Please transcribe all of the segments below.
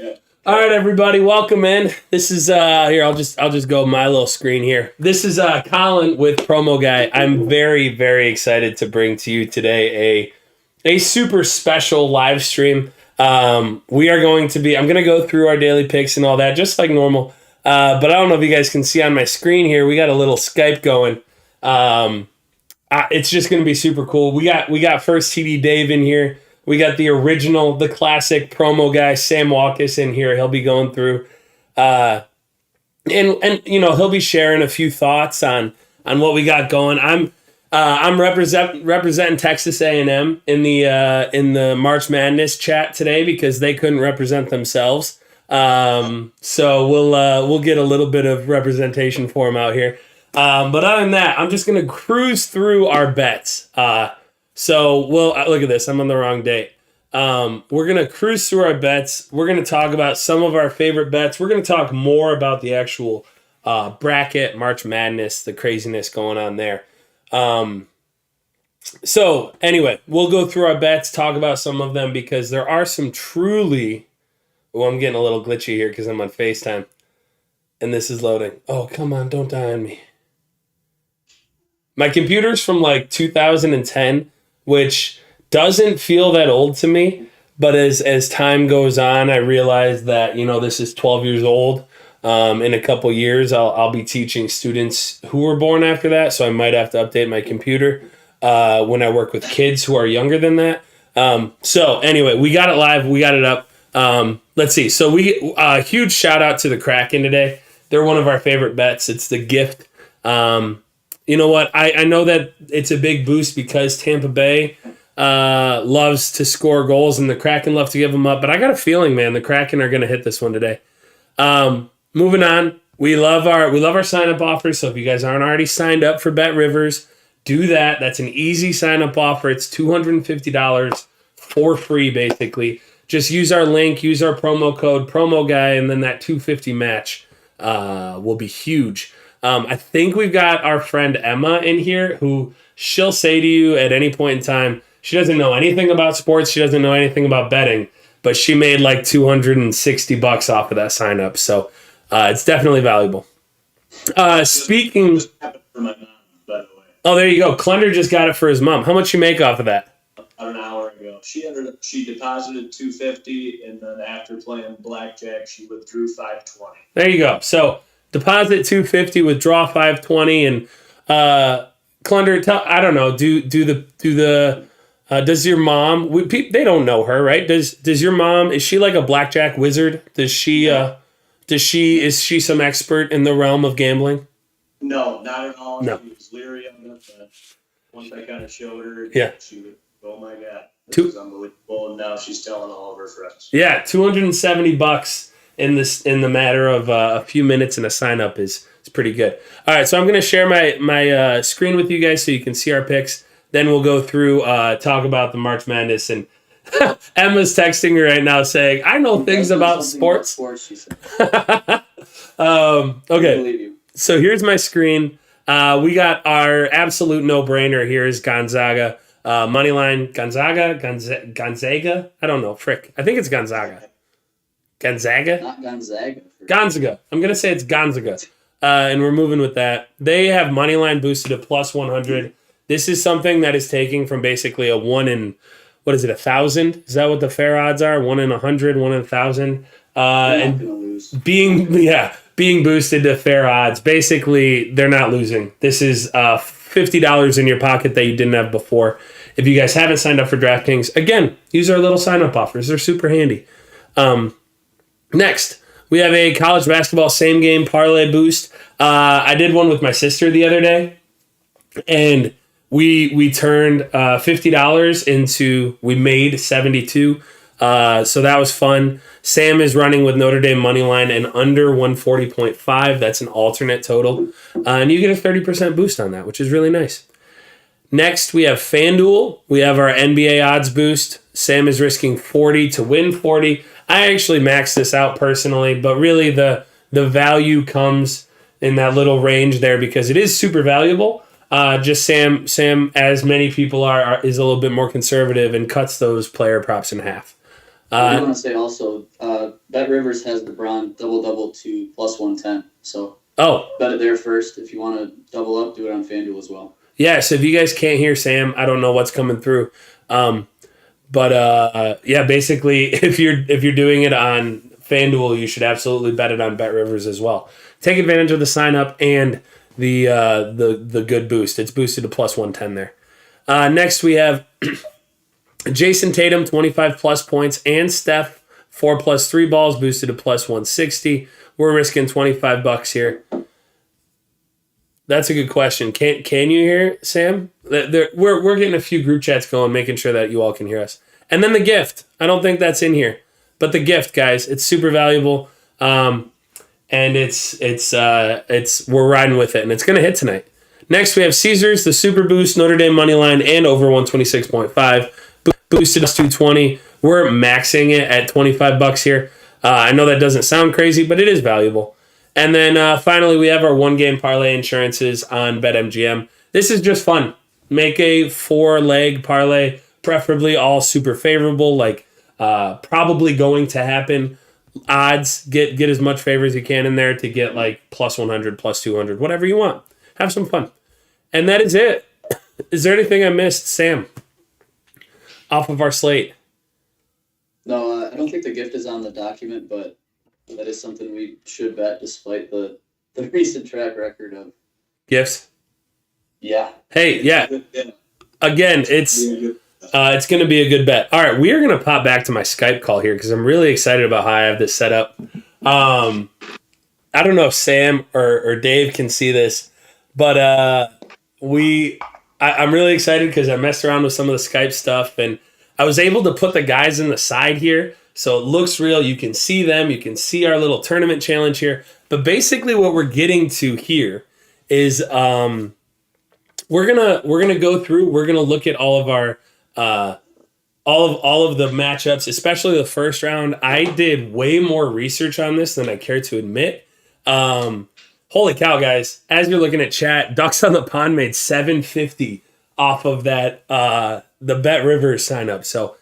All right, everybody, welcome in. This is here. I'll just go my little screen here. This is Collin with Promoguy. I'm very, very excited to bring to you today a super special live stream. We are going to be. I'm going to go through our daily picks and all that, just like normal. But I don't know if you guys can see on my screen here. We got a little Skype going. It's just going to be super cool. We got first TD Dave in here. We got the original, the classic promo guy, Sam Walkus, in here. He'll be going through, and you know, he'll be sharing a few thoughts on what we got going. I'm representing Texas A&M in the March Madness chat today because they couldn't represent themselves. So we'll get a little bit of representation for them out here. But other than that, I'm just gonna cruise through our bets. So we'll look at this. I'm on the wrong date. We're going to cruise through our bets. We're going to talk about some of our favorite bets. We're going to talk more about the actual bracket, March Madness, the craziness going on there. So anyway, we'll go through our bets, talk about some of them because there are some truly... Oh, I'm getting a little glitchy here because I'm on FaceTime. And this is loading. Oh, come on. Don't die on me. My computer's from like 2010. Which doesn't feel that old to me, but as time goes on, I realize that, you know, this is 12 years old. In a couple years, I'll be teaching students who were born after that, so I might have to update my computer when I work with kids who are younger than that. So anyway, we got it live, we got it up. Let's see. So huge shout out to the Kraken today. They're one of our favorite bets. It's the gift. You know what? I know that it's a big boost because Tampa Bay loves to score goals and the Kraken love to give them up. But I got a feeling, man, the Kraken are going to hit this one today. Moving on, we love our sign-up offers. So if you guys aren't already signed up for BetRivers, do that. That's an easy sign-up offer. It's $250 for free, basically. Just use our link, use our promo code, Promoguy, and then that $250 match will be huge. I think we've got our friend Emma in here who she'll say to you at any point in time, she doesn't know anything about sports. She doesn't know anything about betting, but she made like $260 off of that sign up. So it's definitely valuable. Speaking. For my mom, by the way. Oh, there you go. Clunder just got it for his mom. How much you make off of that? About an hour ago. She deposited $250, and then after playing blackjack, she withdrew $520. There you go. So deposit $250, withdraw $520, and Clunder. I don't know. Does your mom? They don't know her, right? Does your mom? Is she like a blackjack wizard? Is she some expert in the realm of gambling? No, not at all. No. She was leery on it, but once I kind of showed her, yeah, she would. Oh my God, this is unbelievable! And now she's telling all of her friends. Yeah, $270 in the matter of a few minutes, and a sign up is pretty good. All right, so I'm going to share my screen with you guys so you can see our picks. Then we'll go through talk about the March Madness, and Emma's texting me right now saying, "I know things about sports." She said. Okay, so here's my screen. We got our absolute no-brainer. Here is Gonzaga. Moneyline Gonzaga. I don't know. Frick. I think it's Gonzaga. Gonzaga? Not Gonzaga. Gonzaga. I'm going to say it's Gonzaga. And we're moving with that. They have moneyline boosted at plus 100. This is something that is taking from basically a 1 in, 1,000? Is that what the fair odds are? 1 in 100, 1 in 1,000? And being boosted to fair odds. Basically, they're not losing. This is $50 in your pocket that you didn't have before. If you guys haven't signed up for DraftKings, again, use our little sign-up offers. They're super handy. Next, we have a college basketball same-game parlay boost. I did one with my sister the other day, and we turned $50 into, we made 72. So that was fun. Sam is running with Notre Dame money line and under 140.5. That's an alternate total. And you get a 30% boost on that, which is really nice. Next, we have Fanduel. We have our NBA odds boost. Sam is risking 40 to win 40. I actually maxed this out personally, but really the value comes in that little range there because it is super valuable. Just Sam, as many people are, is a little bit more conservative and cuts those player props in half. I want to say also, BetRivers has LeBron double to +110. So bet it there first. If you want to double up, do it on Fanduel as well. Yeah, so if you guys can't hear Sam, I don't know what's coming through. Basically, if you're doing it on FanDuel, you should absolutely bet it on BetRivers as well. Take advantage of the sign up and the good boost. It's boosted to +110 there. Next, we have Jason Tatum, 25 plus points, and Steph, 4 plus 3 balls, boosted to +160. We're risking $25 here. That's a good question. Can you hear Sam? We're getting a few group chats going, making sure that you all can hear us. And then the gift. I don't think that's in here, but the gift, guys, it's super valuable. And it's we're riding with it, and it's gonna hit tonight. Next, we have Caesars, the Super Boost, Notre Dame money line, and over 126.5. Boosted to 220. We're maxing it at $25 here. I know that doesn't sound crazy, but it is valuable. And then finally, we have our one-game parlay insurances on BetMGM. This is just fun. Make a 4-leg parlay, preferably all super favorable, like probably going to happen. Odds, get as much favor as you can in there to get like +100, +200, whatever you want. Have some fun. And that is it. Is there anything I missed, Sam, off of our slate? No, I don't think the gift is on the document, but that is something we should bet despite the recent track record of Gifts? Yeah. Hey, yeah. Again, it's going to be a good bet. All right, we are going to pop back to my Skype call here because I'm really excited about how I have this set up. I don't know if Sam or Dave can see this, but I'm really excited because I messed around with some of the Skype stuff, and I was able to put the guys in the side here, so it looks real. You can see them. You can see our little tournament challenge here. But basically, what we're getting to here is we're gonna go through. We're gonna look at all of our all of the matchups, especially the first round. I did way more research on this than I care to admit. Holy cow, guys! As you're looking at chat, Ducks on the Pond made $750 off of that the BetRivers sign up, so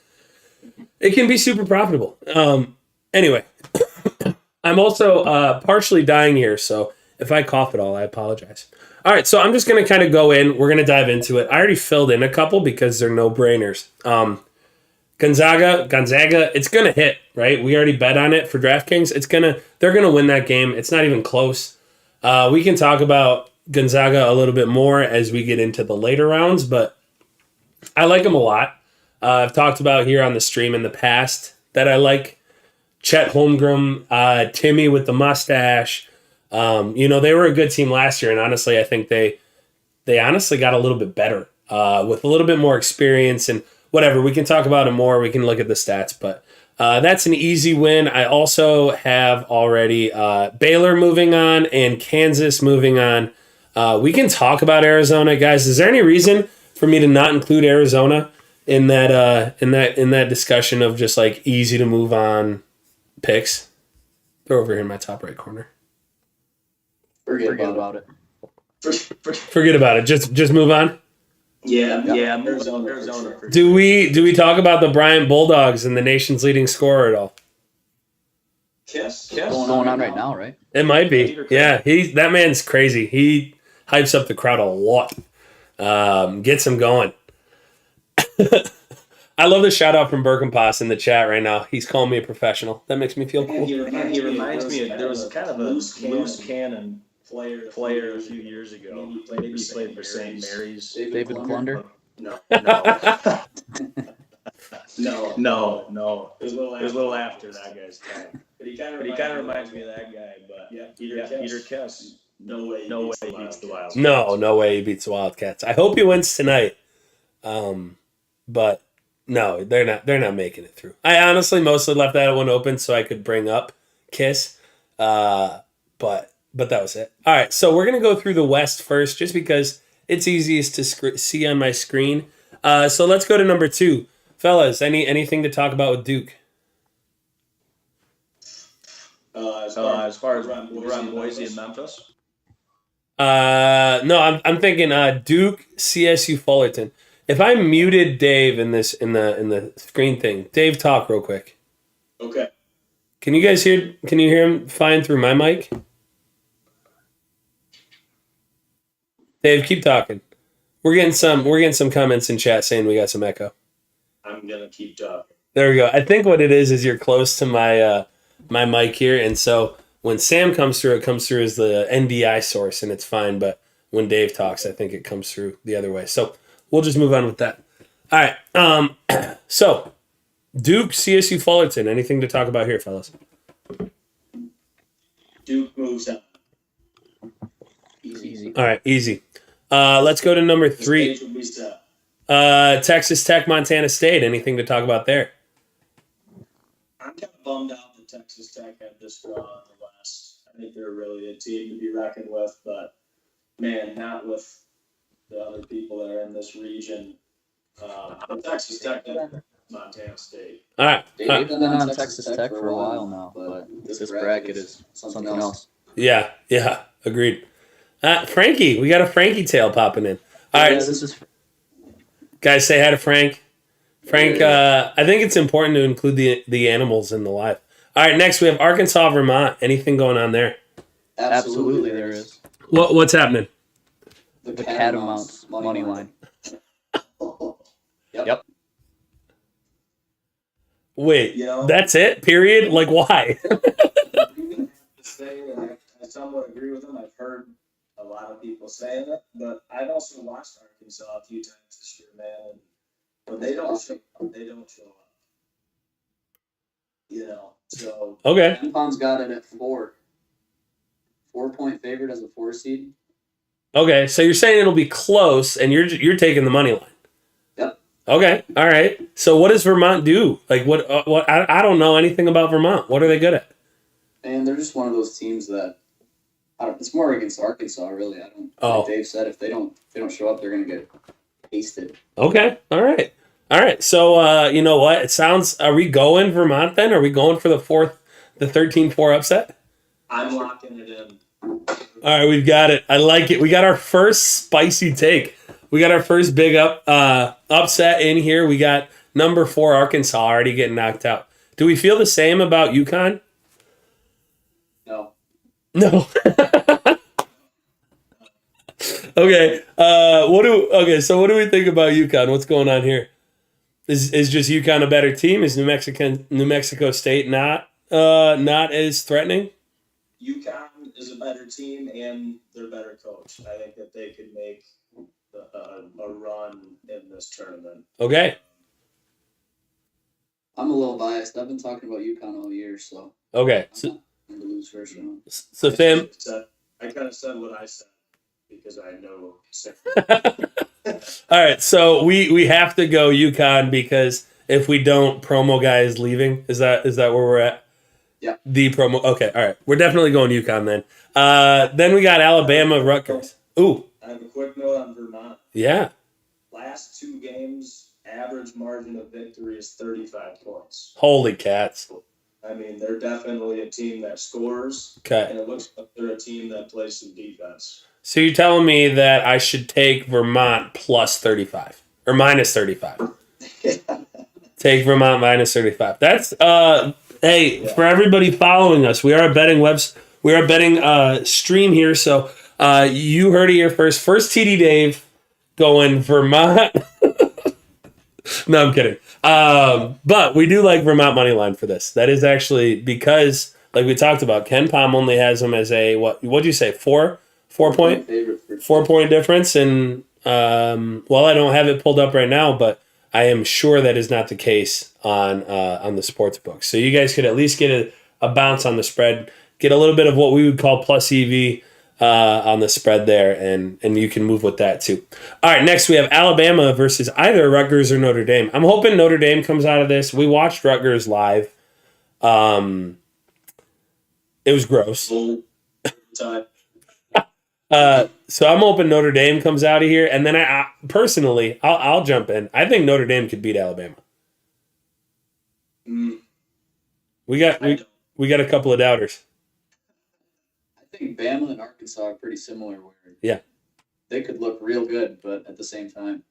it can be super profitable. Anyway, I'm also partially dying here, so if I cough at all, I apologize. All right, so I'm just going to kind of go in. We're going to dive into it. I already filled in a couple because they're no-brainers. Gonzaga, it's going to hit, right? We already bet on it for DraftKings. They're going to win that game. It's not even close. We can talk about Gonzaga a little bit more as we get into the later rounds, but I like them a lot. I've talked about here on the stream in the past that I like Chet Holmgren, Timmy with the mustache. They were a good team last year, and honestly, I think they honestly got a little bit better with a little bit more experience and whatever. We can talk about it more. We can look at the stats, but that's an easy win. I also have already Baylor moving on and Kansas moving on. We can talk about Arizona, guys. Is there any reason for me to not include Arizona in that discussion of just like easy to move on picks? They're over here in my top right corner. Forget about it. Forget about it. Just move on. Yeah. Arizona. Do we talk about the Bryant Bulldogs and the nation's leading scorer at all? Kiss. Going on right now, right? It might be. Yeah, that man's crazy. He hypes up the crowd a lot. Gets him going. I love the shout out from Birkenpass in the chat right now. He's calling me a professional. That makes me feel cool. He reminds me of there was kind of a loose cannon player a few years ago. Maybe he played for St. Mary's. David Clunder? No. No. It was a little after that guy's time. But he kind of reminds me of that guy. But yeah, Peter Kess. No way he beats the Wildcats. No way he beats the Wildcats. I hope he wins tonight. But no, they're not making it through. I honestly mostly left that one open so I could bring up Kiss. But that was it. All right, so we're going to go through the West first just because it's easiest to see on my screen. So let's go to number 2. Fellas, anything to talk about with Duke? As far as we're on Boise and Memphis? No, I'm thinking Duke, CSU, Fullerton. If I muted Dave in the screen thing, Dave, talk real quick. Okay. Can you guys hear? Can you hear him fine through my mic? Dave, keep talking. We're getting some comments in chat saying we got some echo. I'm gonna keep talking. There we go. I think what it is you're close to my my mic here, and so when Sam comes through, it comes through as the NDI source, and it's fine. But when Dave talks, I think it comes through the other way. So we'll just move on with that. All right. So Duke, CSU, Fullerton. Anything to talk about here, fellas? Duke moves up. Easy. All right, easy. Let's go to number 3. Stage will be set. Texas Tech, Montana State. Anything to talk about there? I'm kind of bummed out that Texas Tech had this draw in the West. I think they're really a team to be reckoned with, but man, not with the other people that are in this region. But Texas Tech and Montana State. All right. They've been on Texas Tech for a while now, but this bracket is something else. Yeah, agreed. Frankie, we got a Frankie tail popping in. All right, this is guys, say hi to Frank. Frank, I think it's important to include the animals in the live. All right, next we have Arkansas, Vermont. Anything going on there? absolutely there is. What's happening? The Catamounts money line. Yep. Wait, You know- that's it? Period? Like, why? Say that I somewhat agree with them. I've heard a lot of people saying it, but I've also watched Arkansas a few times this year, man. And when they don't show up, they don't show up. You know, so Okay. Kenpon's got it at 4. 4-point favorite as a 4 seed. Okay, so you're saying it'll be close, and you're taking the money line. Yep. Okay, all right. So what does Vermont do? Like, what? I don't know anything about Vermont. What are they good at? And they're just one of those teams that it's more against Arkansas, really. Like Dave said, if they don't show up, they're gonna get pasted. Okay, all right. So you know what? It sounds. Are we going Vermont then? Are we going for the 13-4 upset? I'm locking it in. All right, we've got it. I like it. We got our first spicy take. We got our first big upset in here. We got number 4 Arkansas already getting knocked out. Do we feel the same about UConn? No. Okay. So what do we think about UConn? What's going on here? Is just UConn a better team? Is New Mexico State not as threatening? UConn is a better team and they're a better coach. I think that they could make a run in this tournament. Okay. I'm a little biased. I've been talking about UConn all year, so Okay. I'm not going to lose first round. So Sam. I kind of said what I said because I know. All right. So we have to go UConn because if we don't, Promoguy is leaving. Is that where we're at? Yeah. The promo. Okay. All right. We're definitely going UConn then. Then we got Alabama, Rutgers. Ooh. I have a quick note on Vermont. Yeah. Last 2 games, average margin of victory is 35 points. Holy cats. I mean, they're definitely a team that scores. Okay. And it looks like they're a team that plays some defense. So you're telling me that I should take Vermont plus 35 or minus 35? Take Vermont minus 35. That's hey, for everybody following us, we are a betting stream here. So you heard it here first. First TD Dave going Vermont. No, I'm kidding. But we do like Vermont money line for this. That is actually because, like we talked about, Ken Pom only has them as a what'd you say, 4-point difference, and well, I don't have it pulled up right now, but I am sure that is not the case on the sports book. So you guys could at least get a bounce on the spread, get a little bit of what we would call plus EV on the spread there, and you can move with that too. All right, next we have Alabama versus either Rutgers or Notre Dame. I'm hoping Notre Dame comes out of this. We watched Rutgers live. It was gross. So I'm hoping Notre Dame comes out of here, and then I personally, I'll jump in. I think Notre Dame could beat Alabama. We got a couple of doubters. I think Bama and Arkansas are pretty similar. Yeah. They could look real good, but at the same time,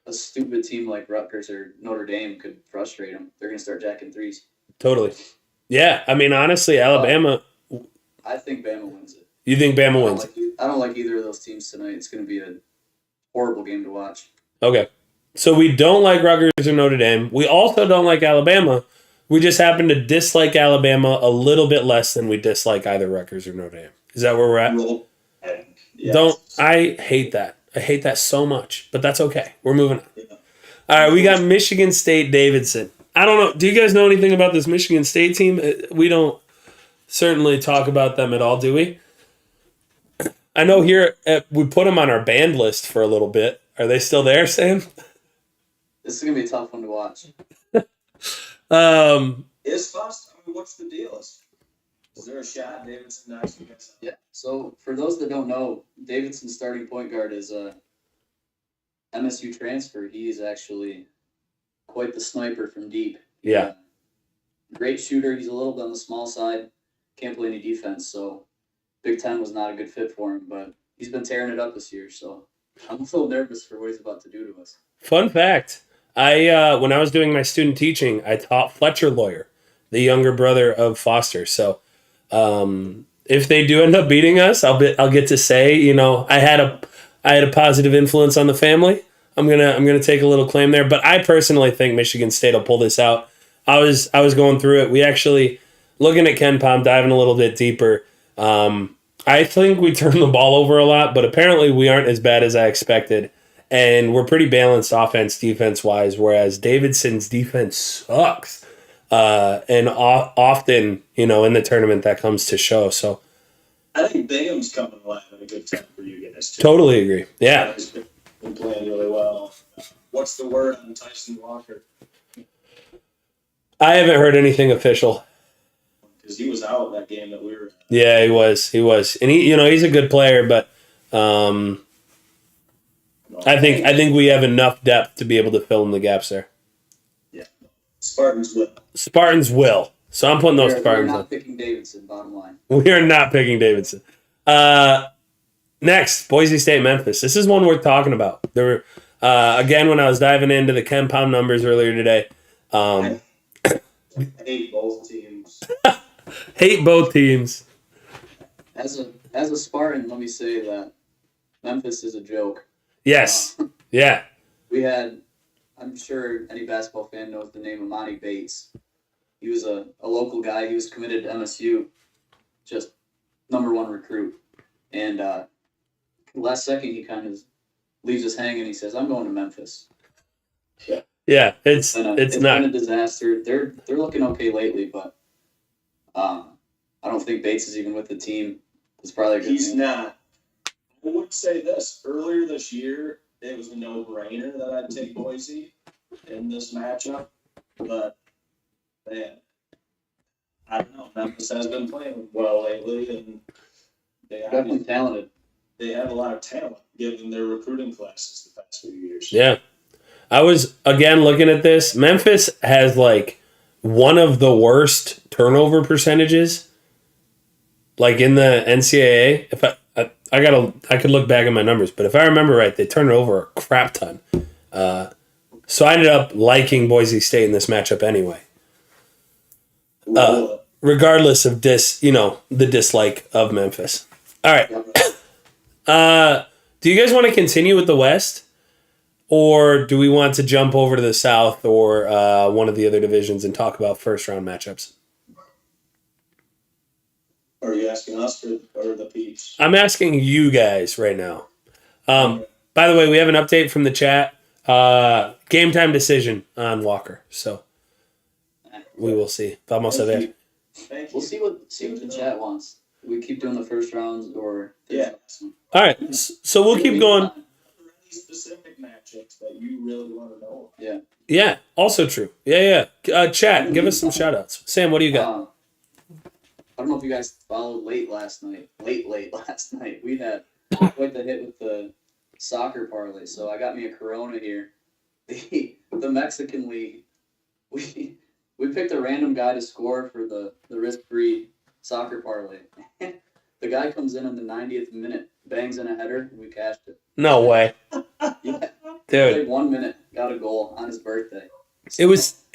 a stupid team like Rutgers or Notre Dame could frustrate them. They're going to start jacking threes. Totally. Yeah, I mean, honestly, Alabama. I think Bama wins it. You think Bama wins? I don't like either of those teams tonight. It's going to be a horrible game to watch. Okay. So we don't like Rutgers or Notre Dame. We also don't like Alabama. We just happen to dislike Alabama a little bit less than we dislike either Rutgers or Notre Dame. Is that where we're at? Yes. I hate that. I hate that so much, but that's okay. We're moving on. Yeah. All right, we got Michigan State Davidson. I don't know. Do you guys know anything about this Michigan State team? We don't certainly talk about them at all, do we? I know here we put them on our banned list for a little bit. Are they still there, Sam? This is going to be a tough one to watch. Is Foster? I mean, what's the deal? Is there a shot Davidson actually gets? Yeah. So for those that don't know, Davidson's starting point guard is a MSU transfer. He is actually quite the sniper from deep. Yeah. Great shooter. He's a little bit on the small side. Can't play any defense, so Big Ten was not a good fit for him. But he's been tearing it up this year, so I'm a little nervous for what he's about to do to us. Fun fact. When I was doing my student teaching, I taught Fletcher Lawyer, the younger brother of Foster. So if they do end up beating us, I'll get to say, I had a positive influence on the family. I'm gonna take a little claim there, but I personally think Michigan State will pull this out. I was going through it. We actually looking at Ken Pom, diving a little bit deeper. I think we turn the ball over a lot, but apparently we aren't as bad as I expected. And we're pretty balanced defense-wise, whereas Davidson's defense sucks. And often, in the tournament that comes to show. So I think Bingham's coming alive at a good time for you guys, too. Totally agree. Yeah. He's been playing really well. What's the word on Tyson Walker? I haven't heard anything official. Because he was out that game that we were at. Yeah, he was. And he's a good player, but I think we have enough depth to be able to fill in the gaps there. Yeah. Spartans will. So I'm putting those Spartans We're on. not picking Davidson, bottom line. We are not picking Davidson. Next, Boise State, Memphis. This is one worth talking about. There were, again, when I was diving into the Ken Pom numbers earlier today. I hate both teams. Hate both teams. As a Spartan, let me say that Memphis is a joke. Yes. Yeah. We had, I'm sure any basketball fan knows the name Amani Bates. He was a local guy. He was committed to MSU, just number one recruit. And last second, he kind of leaves us hanging. He says, "I'm going to Memphis." Yeah, it's been a disaster. They're looking okay lately, but I don't think Bates is even with the team. It's probably a good He's thing. not. I would say this. Earlier this year, it was a no-brainer that I'd take Boise in this matchup. But, man, I don't know. Memphis has been playing well lately, and they Definitely talented. They have a lot of talent, given their recruiting classes the past few years. Yeah. I was, again, looking at this. Memphis has, one of the worst turnover percentages, in the NCAA. If I could look back at my numbers, but if I remember right, they turned it over a crap ton. So I ended up liking Boise State in this matchup anyway. Regardless of the dislike of Memphis. All right. Do you guys want to continue with the West? Or do we want to jump over to the South or one of the other divisions and talk about first-round matchups? Are you asking us or the Peeps? I'm asking you guys right now. By the way, we have an update from the chat. Game time decision on Walker. So we will see. Vamos a ver. We'll see what the chat wants. We keep doing the first rounds or yeah. All right. So we'll keep going. Any specific matchups that you really want to know? Yeah. Yeah. Also true. Yeah. Chat, give us some shout outs. Sam, what do you got? I don't know if you guys followed late last night. We had quite the hit with the soccer parlay. So I got me a Corona here. The Mexican League. We picked a random guy to score for the risk-free soccer parlay. The guy comes in the 90th minute, bangs in a header, and we cashed it. No way. Yeah. Dude. Played 1 minute, got a goal on his birthday. So, it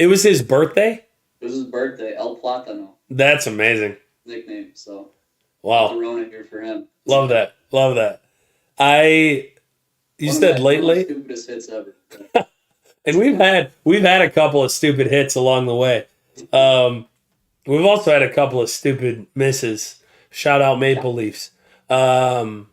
was his birthday? It was his birthday, El Plátano. That's amazing. nickname. So Wow. Corona here for him. Love that. Love that. You said One of my lately, stupidest hits ever. and we've had a couple of stupid hits along the way. We've also had a couple of stupid misses. Shout out Maple Leafs. Cheezo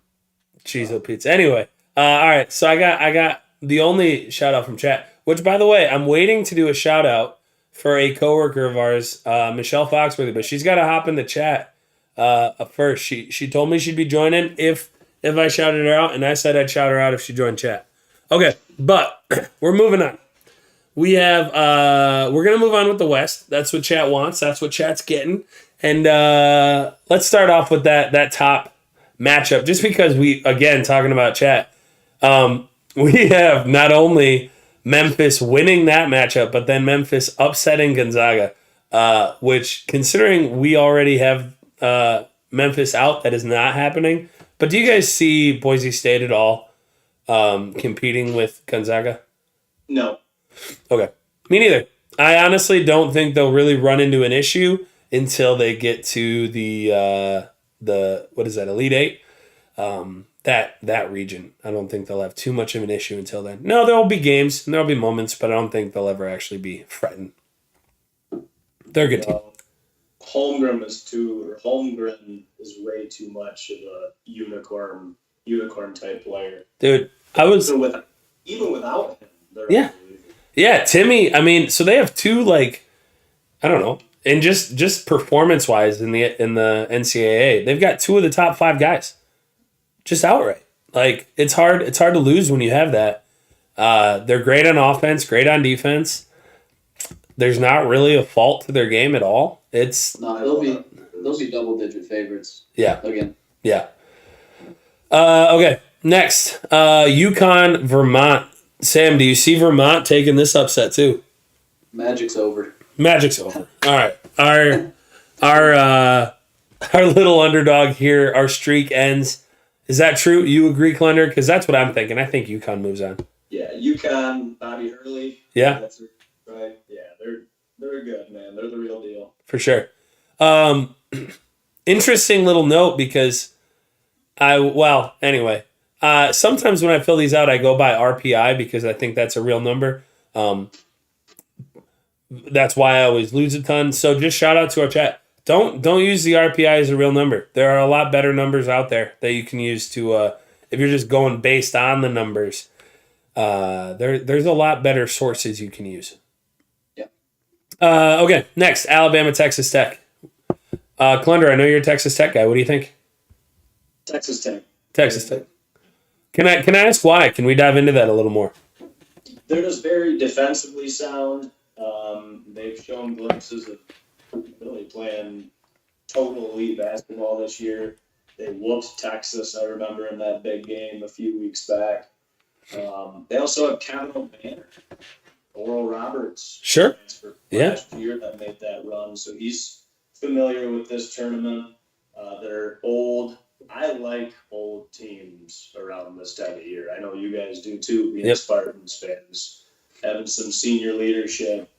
pizza. Anyway, all right. So I got the only shout out from chat, which by the way, I'm waiting to do a shout out for a coworker of ours, Michelle Foxworthy, but she's got to hop in the chat first. She told me she'd be joining if I shouted her out, and I said I'd shout her out if she joined chat. Okay, but we're moving on. We have we're gonna move on with the West. That's what chat wants. That's what chat's getting. And let's start off with that top matchup. Just because we, again, talking about chat, we have not only Memphis winning that matchup, but then Memphis upsetting Gonzaga, which, considering we already have Memphis out, that is not happening. But do you guys see Boise State at all competing with Gonzaga? No. Okay. Me neither. I honestly don't think they'll really run into an issue until they get to the what is that, Elite Eight? That region. I don't think they'll have too much of an issue until then. No, there'll be games and there'll be moments, but I don't think they'll ever actually be threatened. They're a good team. Holmgren is way too much of a unicorn type player. Dude, even without him. Yeah. Yeah, Timmy, I mean, so they have two, like, I don't know, and just performance wise in the NCAA, they've got two of the top 5 guys. Just outright. Like, it's hard to lose when you have that. They're great on offense, great on defense. There's not really a fault to their game at all. They'll be double-digit favorites. Yeah. Again. Yeah. Okay. Next, UConn, Vermont. Sam, do you see Vermont taking this upset too? Magic's over. All right. Our little underdog here, our streak ends. Is that true? You agree, Klender? Because that's what I'm thinking. I think UConn moves on. Yeah, UConn, Bobby Hurley. Yeah. That's right. Yeah, they're good, man. They're the real deal. For sure. Interesting little note because anyway. Sometimes when I fill these out, I go by RPI because I think that's a real number. That's why I always lose a ton. So just shout out to our chat. Don't use the RPI as a real number. There are a lot better numbers out there that you can use to if you're just going based on the numbers. There's a lot better sources you can use. Yeah. Okay. Next, Alabama, Texas Tech. Klender, I know you're a Texas Tech guy. What do you think? Texas Tech. Texas Tech. Can I ask why? Can we dive into that a little more? They're just very defensively sound. They've shown glimpses of really playing total elite basketball this year. They whooped Texas, I remember, in that big game a few weeks back. They also have Kevin O'Banner, Oral Roberts. Sure. Last year that made that run. So he's familiar with this tournament. They're old. I like old teams around this time of year. I know you guys do too, being Spartans fans. Having some senior leadership,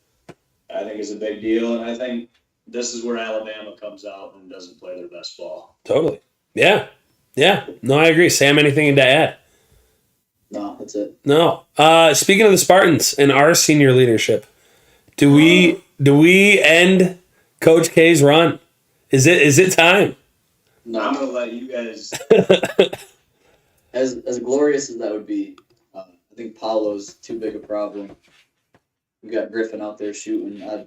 I think, is a big deal. And I think this is where Alabama comes out and doesn't play their best ball. Totally. Yeah. Yeah. No, I agree. Sam, anything to add? No, that's it. No. Speaking of the Spartans and our senior leadership, do we end Coach K's run? Is it time? No, I'm gonna let you guys. As glorious as that would be, I think Paolo's too big a problem. We got Griffin out there shooting. I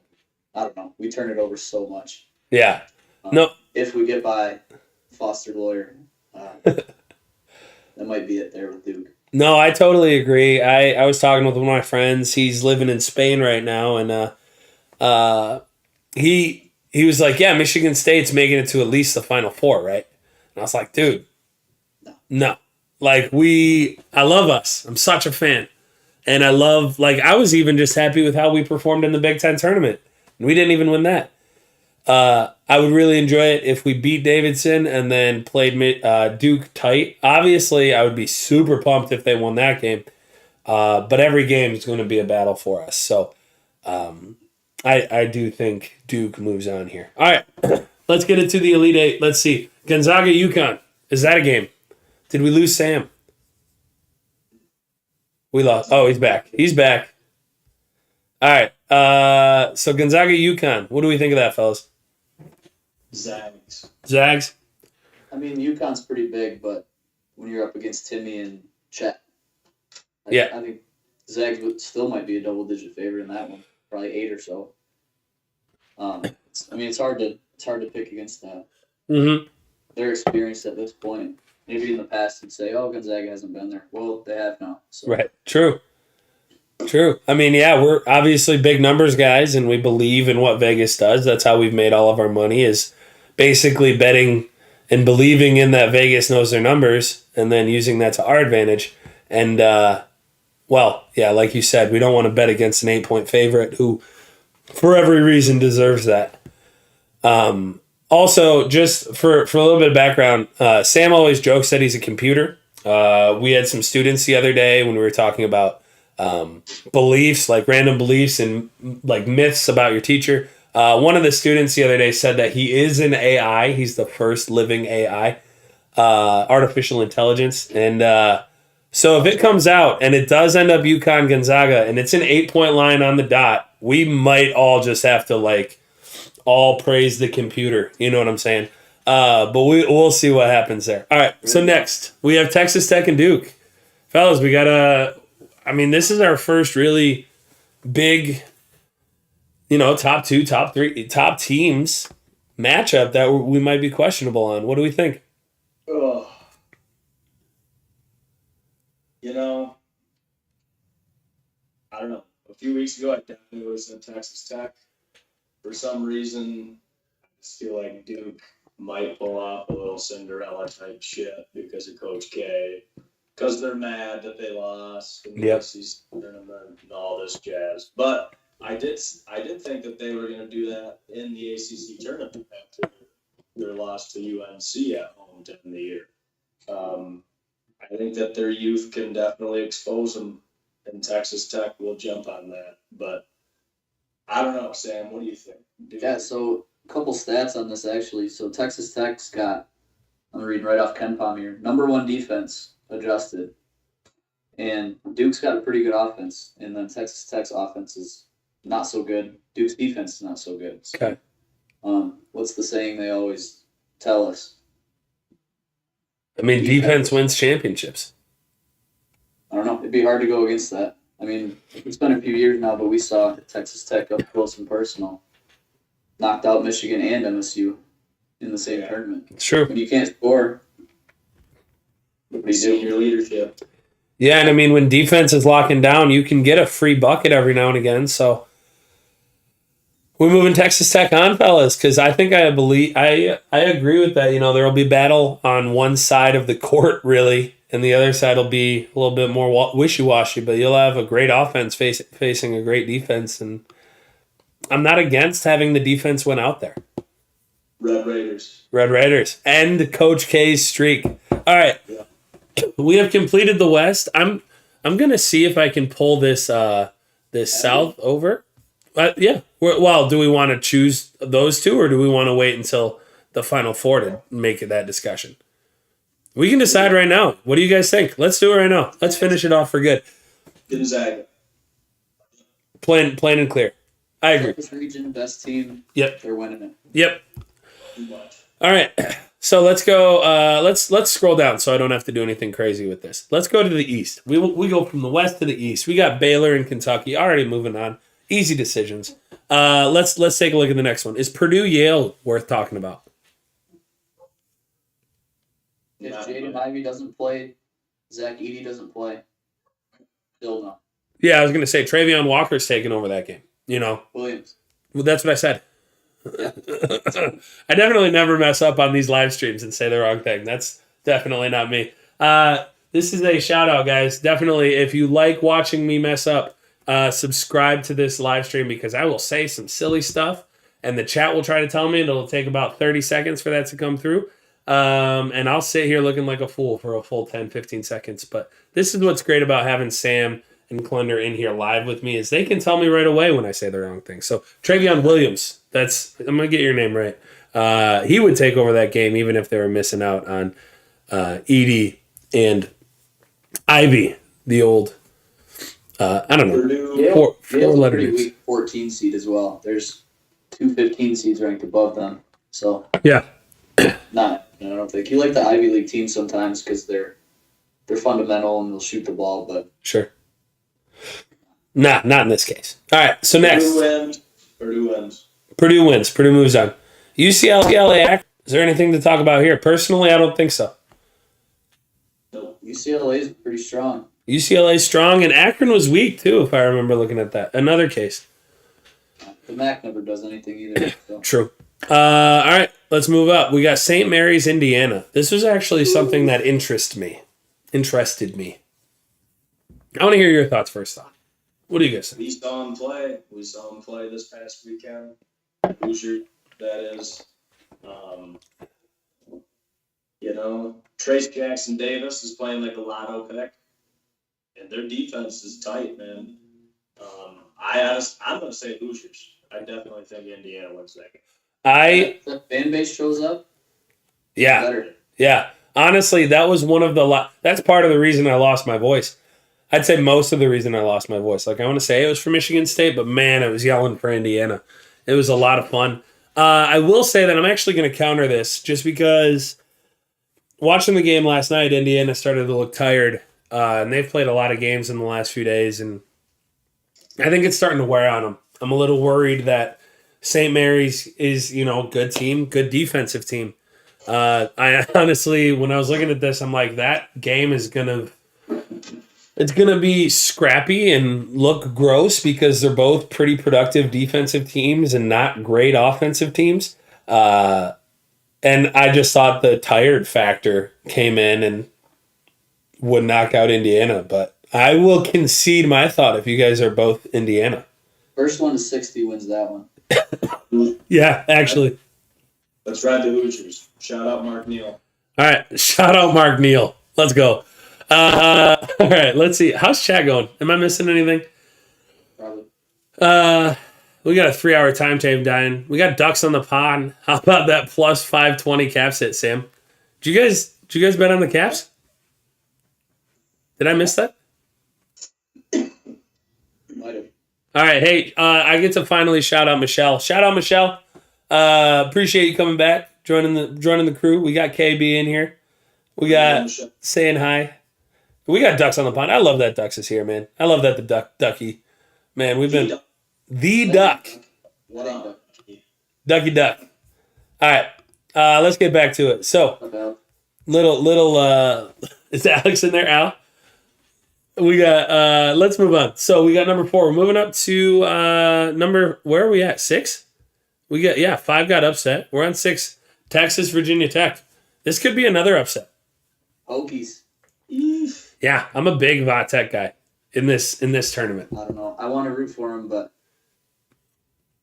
don't know. We turn it over so much. Yeah. No. If we get by Foster Lawyer, that might be it there with Duke. No, I totally agree. I was talking with one of my friends. He's living in Spain right now, and he was like, yeah, Michigan State's making it to at least the Final Four, right? And I was like, dude, no. Like, I love us. I'm such a fan. And I love, like, I was even just happy with how we performed in the Big Ten tournament. And we didn't even win that. I would really enjoy it if we beat Davidson and then played Duke tight. Obviously, I would be super pumped if they won that game. But every game is going to be a battle for us. So, I do think Duke moves on here. All right, let's get into the Elite Eight. Let's see. Gonzaga, UConn. Is that a game? Did we lose Sam? We lost. Oh, he's back. He's back. All right. So Gonzaga, UConn. What do we think of that, fellas? Zags. Zags? I mean, UConn's pretty big, but when you're up against Timmy and Chet, Yeah. I think Zags still might be a double-digit favorite in that one, probably 8 or so. It's hard to pick against that. Mm-hmm. They're experienced at this point. Maybe in the past you'd say, "Oh, Gonzaga hasn't been there." Well, they have now. So. Right. True. I mean, yeah, we're obviously big numbers guys, and we believe in what Vegas does. That's how we've made all of our money, is basically betting and believing in that Vegas knows their numbers and then using that to our advantage. And, well, yeah, like you said, we don't want to bet against an 8-point favorite who, for every reason, deserves that. Also, just for a little bit of background, Sam always jokes that he's a computer. We had some students the other day when we were talking about beliefs, like random beliefs and like myths about your teacher. One of the students the other day said that he is an AI. He's the first living AI, artificial intelligence. And so if it comes out and it does end up UConn Gonzaga and it's an 8-point line on the dot, we might all just have to all praise the computer. You know what I'm saying? But we'll see what happens there. All right. So next we have Texas Tech and Duke. Fellas, we got this is our first really big, top 2, top 3, top teams matchup that we might be questionable on. What do we think? Oh. I don't know. A few weeks ago, I definitely was in Texas Tech. For some reason, I just feel like Duke might pull off a little Cinderella type shit because of Coach K. Because they're mad that they lost in the ACC tournament and all this jazz. But I did think that they were going to do that in the ACC tournament after their loss to UNC at home to end the year. I think that their youth can definitely expose them, and Texas Tech will jump on that. But I don't know, Sam. What do you think? Yeah, so a couple stats on this, actually. So Texas Tech's got, I'm reading right off KenPom here, number 1 defense adjusted. And Duke's got a pretty good offense. And then Texas Tech's offense is not so good. Duke's defense is not so good. So, okay. What's the saying they always tell us? Defense wins championships. I don't know. It'd be hard to go against that. It's been a few years now, but we saw Texas Tech up close and personal. Knocked out Michigan and MSU in the same tournament. It's true. When you can't score, what do you do? Senior leadership. Yeah, and when defense is locking down, you can get a free bucket every now and again. So we're moving Texas Tech on, fellas, because I think I agree with that. There will be battle on one side of the court, really, and the other side will be a little bit more wishy-washy, but you'll have a great offense facing a great defense, and I'm not against having the defense win out there. Red Raiders. End Coach K's streak. All right. Yeah. We have completed the West. I'm gonna see if I can pull this South over. Yeah. Well, do we want to choose those two, or do we want to wait until the Final Four to make that discussion? We can decide right now. What do you guys think? Let's do it right now. Let's finish it off for good. Gonzaga. Plain and clear. I agree. This region, best team. Yep. They're winning it. Yep. All right. So let's go. Let's scroll down so I don't have to do anything crazy with this. Let's go to the East. We go from the West to the East. We got Baylor and Kentucky already moving on. Easy decisions. Let's take a look at the next one. Is Purdue Yale worth talking about? If Jaden Ivey doesn't play, Zach Edey doesn't play, still no. Yeah, I was gonna say Travion Walker's taking over that game. Williams. Well, that's what I said. Yeah. I definitely never mess up on these live streams and say the wrong thing. That's definitely not me. This is a shout out, guys. Definitely, if you like watching me mess up, subscribe to this live stream because I will say some silly stuff and the chat will try to tell me. It'll take about 30 seconds for that to come through. And I'll sit here looking like a fool for a full 10, 15 seconds. But this is what's great about having Sam and Clunder in here live with me is they can tell me right away when I say the wrong thing. So Travion Williams, I'm gonna get your name right. He would take over that game even if they were missing out on Edie and Ivy, the old I don't know. Purdue. Four-letter pretty names. weak 14 seed as well. There's 2 15 seeds ranked above them. So Yeah. I don't think you like the Ivy League teams sometimes because they're fundamental and they'll shoot the ball, but Sure. Nah, not in this case. All right, so next. Purdue wins. Purdue wins. Purdue moves on. UCLA. Is there anything to talk about here? Personally, I don't think so. Nope. UCLA is pretty strong. UCLA strong, and Akron was weak too, if I remember looking at that. Another case. The MAC never does anything either. So. True. All right, let's move up. We got St. Mary's, Indiana. This was actually something that interested me. I want to hear your thoughts first, though. What do you guys think? We saw him play. We saw him play this past weekend. Hoosier, that is. Trace Jackson Davis is playing like a lotto pick, and their defense is tight, man. I'm going to say Hoosiers. I definitely think Indiana wins that game. The fan base shows up. Yeah. Better. Yeah. Honestly, that was one of the that's part of the reason I lost my voice. I'd say most of the reason I lost my voice. Like, I want to say it was for Michigan State, but man, I was yelling for Indiana. It was a lot of fun. I will say that I'm actually going to counter this just because watching the game last night, Indiana started to look tired, and they've played a lot of games in the last few days, and I think it's starting to wear on them. I'm a little worried that St. Mary's is, good team, good defensive team. I honestly, when I was looking at this, I'm like, that game is it's gonna be scrappy and look gross because they're both pretty productive defensive teams and not great offensive teams. And I just thought the tired factor came in and would knock out Indiana, but I will concede my thought if you guys are both Indiana. First one to 60 wins that one. Yeah, actually. Let's ride the Hoosiers. Shout out Mark Neal. All right, shout out Mark Neal. Let's go. All right, let's see. How's chat going? Am I missing anything? Probably. We got a 3-hour time tape dying. We got ducks on the pond. How about that plus 520 Caps hit, Sam? Did you guys bet on the Caps? Did I miss that? Might have. All right, hey, I get to finally shout out Michelle. Shout out Michelle. Appreciate you coming back, joining the crew. We got KB in here. We got saying hi. We got ducks on the pond. I love that ducks is here, man. I love that the ducky. Man, we've been the duck. Ducky duck. All right. Let's get back to it. So little is Alex in there, Al? We got let's move on. So we got number 4. We're moving up to where are we at? 6? We got 5 got upset. We're on 6. Texas, Virginia Tech. This could be another upset. Hokies. Yeah, I'm a big Vatek guy in this tournament. I don't know. I want to root for him, but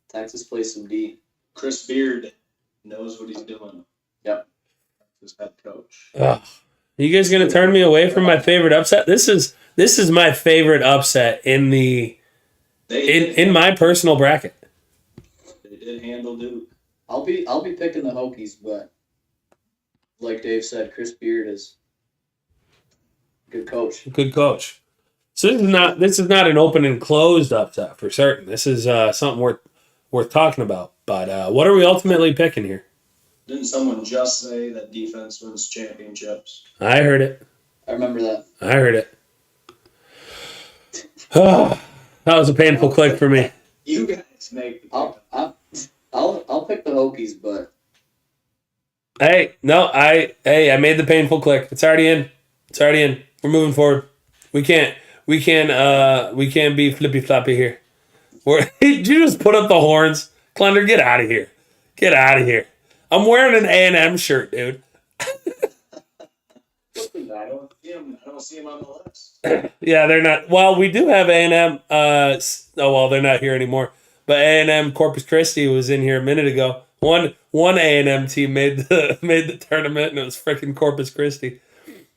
Texas plays some D. Chris Beard knows what he's doing. Yep. His head coach. Ugh. You guys gonna turn me away from my favorite upset? This is my favorite upset in in my personal bracket. They did handle Duke. I'll be picking the Hokies, but like Dave said, Chris Beard is a good coach. Good coach. So this is not an open and closed upset for certain. This is something worth talking about. But what are we ultimately picking here? Didn't someone just say that defense wins championships? I heard it. I remember that. I heard it. Oh, that was a painful click for me. You guys make the I'll pick the Hokies, but I made the painful click. It's already in. We're moving forward. We can't be flippy floppy here. Did you just put up the horns? Clunder, get out of here. Get out of here. I'm wearing an A&M shirt, dude. I don't see him on the list. Yeah, they're not. Well, we do have A&M. They're not here anymore. But A&M Corpus Christi was in here a minute ago. One A&M team made the tournament, and it was freaking Corpus Christi.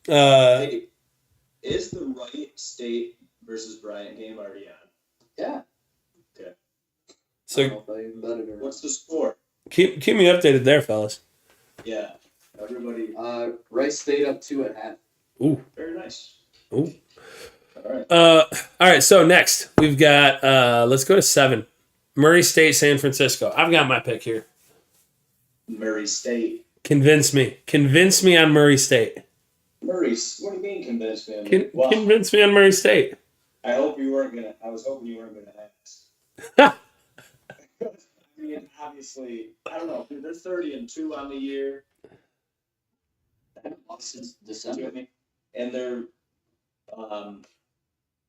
Hey, is the right state versus Bryant game already on? Yeah. Okay. So I don't know if I even bet it or What's the score? keep me updated there, fellas. Yeah. Everybody. not. Rice State up 2.5. Ooh. Very nice. Ooh. All right. All right, so next we've got let's go to 7. Murray State, San Francisco. I've got my pick here. Murray State. Convince me on Murray State. What do you mean convince me? Convince me on Murray State. I was hoping you weren't gonna ask. I mean, obviously, I don't know. Dude, they're 30-2 on the year. I haven't lost since December. And they're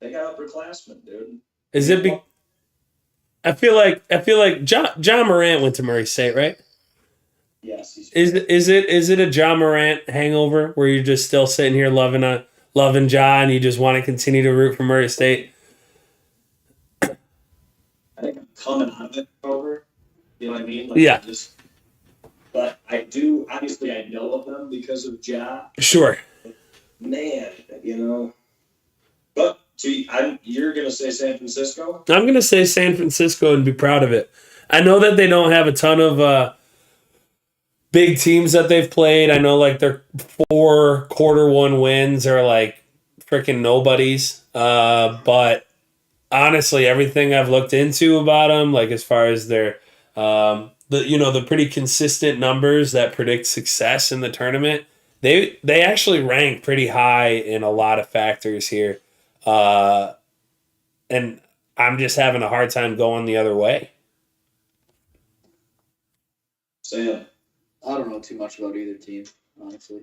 they got upperclassmen, dude. Is it? I feel like John Morant went to Murray State, right? Yes. Is it a John Morant hangover where you're just still sitting here loving Ja and you just want to continue to root for Murray State? I think I'm coming out of it over. You know what I mean? Yeah. But I do. Obviously, I know of them because of Ja. Sure. Man, you know. But you're gonna say San Francisco? I'm gonna say San Francisco and be proud of it. I know that they don't have a ton of big teams that they've played. I know like their 4 quarter one wins are like freaking nobodies. But honestly, everything I've looked into about them, like as far as their the pretty consistent numbers that predict success in the tournament, they actually rank pretty high in a lot of factors here. And I'm just having a hard time going the other way. Sam. I don't know too much about either team, honestly.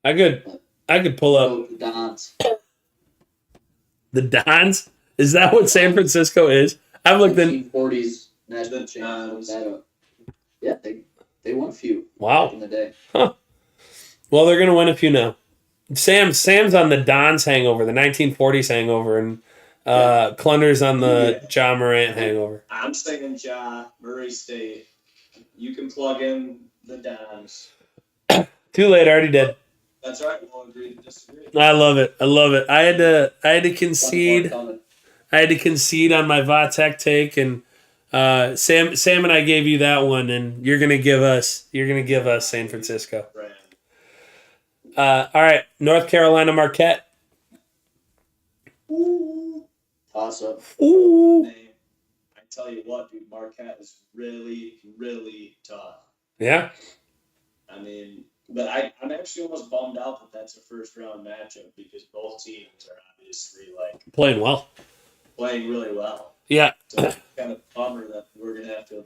I could pull up The Dons. the Dons. Is that what San Francisco is? I've looked in 1940s national champions. Yeah, they won a few. Wow. Back in the day. Huh. Well, they're gonna win a few now. Sam's on the Dons hangover, the 1940s hangover, and Clunder's on the Ja Morant hangover. I'm saying Ja, Murray State. You can plug in the Dons. Too late, I already did. That's right. We'll agree to disagree. I love it. I had to concede. I had to concede on my Vatek take, and Sam and I gave you that one, and you're gonna give us San Francisco. Right. All right, North Carolina Marquette. Ooh. Toss up. Ooh. Name. I tell you what, dude, Marquette is really, really tough. Yeah. I mean, but I'm actually almost bummed out that that's a first round matchup because both teams are obviously like Playing well. playing really well. Yeah. So it's kind of a bummer that we're gonna have to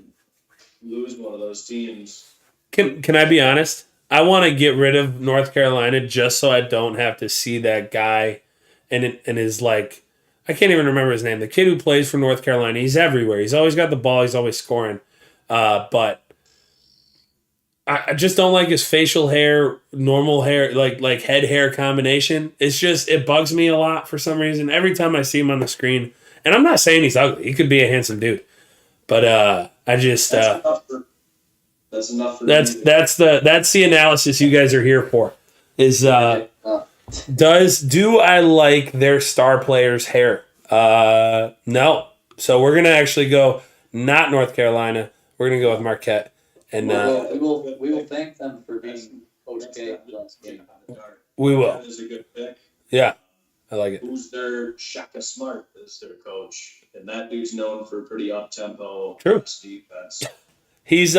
lose one of those teams. Can I be honest? I want to get rid of North Carolina just so I don't have to see that guy and his like I can't even remember his name. The kid who plays for North Carolina, he's everywhere. He's always got the ball. He's always scoring. But I just don't like his facial hair, normal hair, like head hair combination. It bugs me a lot for some reason. Every time I see him on the screen, and I'm not saying he's ugly. He could be a handsome dude, but I just that's enough for that's the analysis you guys are here for. Is do I like their star players' hair? No. So we're gonna actually go not North Carolina. We're gonna go with Marquette. And we will thank them for being Coach K last game. We will. That is a good pick. Yeah, I like it. Who's their Shaka Smart is their coach, and that dude's known for pretty up tempo defense. He's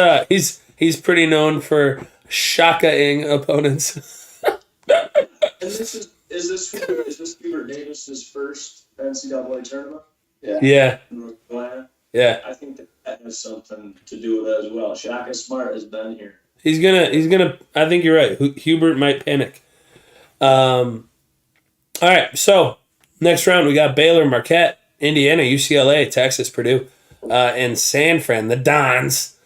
pretty known for shaka-ing opponents. And is this Hubert Davis's first NCAA tournament? Yeah. In North Carolina? Yeah. I think that has something to do with it as well. Shaka Smart has been here. He's gonna. I think you're right. Hubert might panic. All right. So next round we got Baylor, Marquette, Indiana, UCLA, Texas, Purdue, and San Fran. The Dons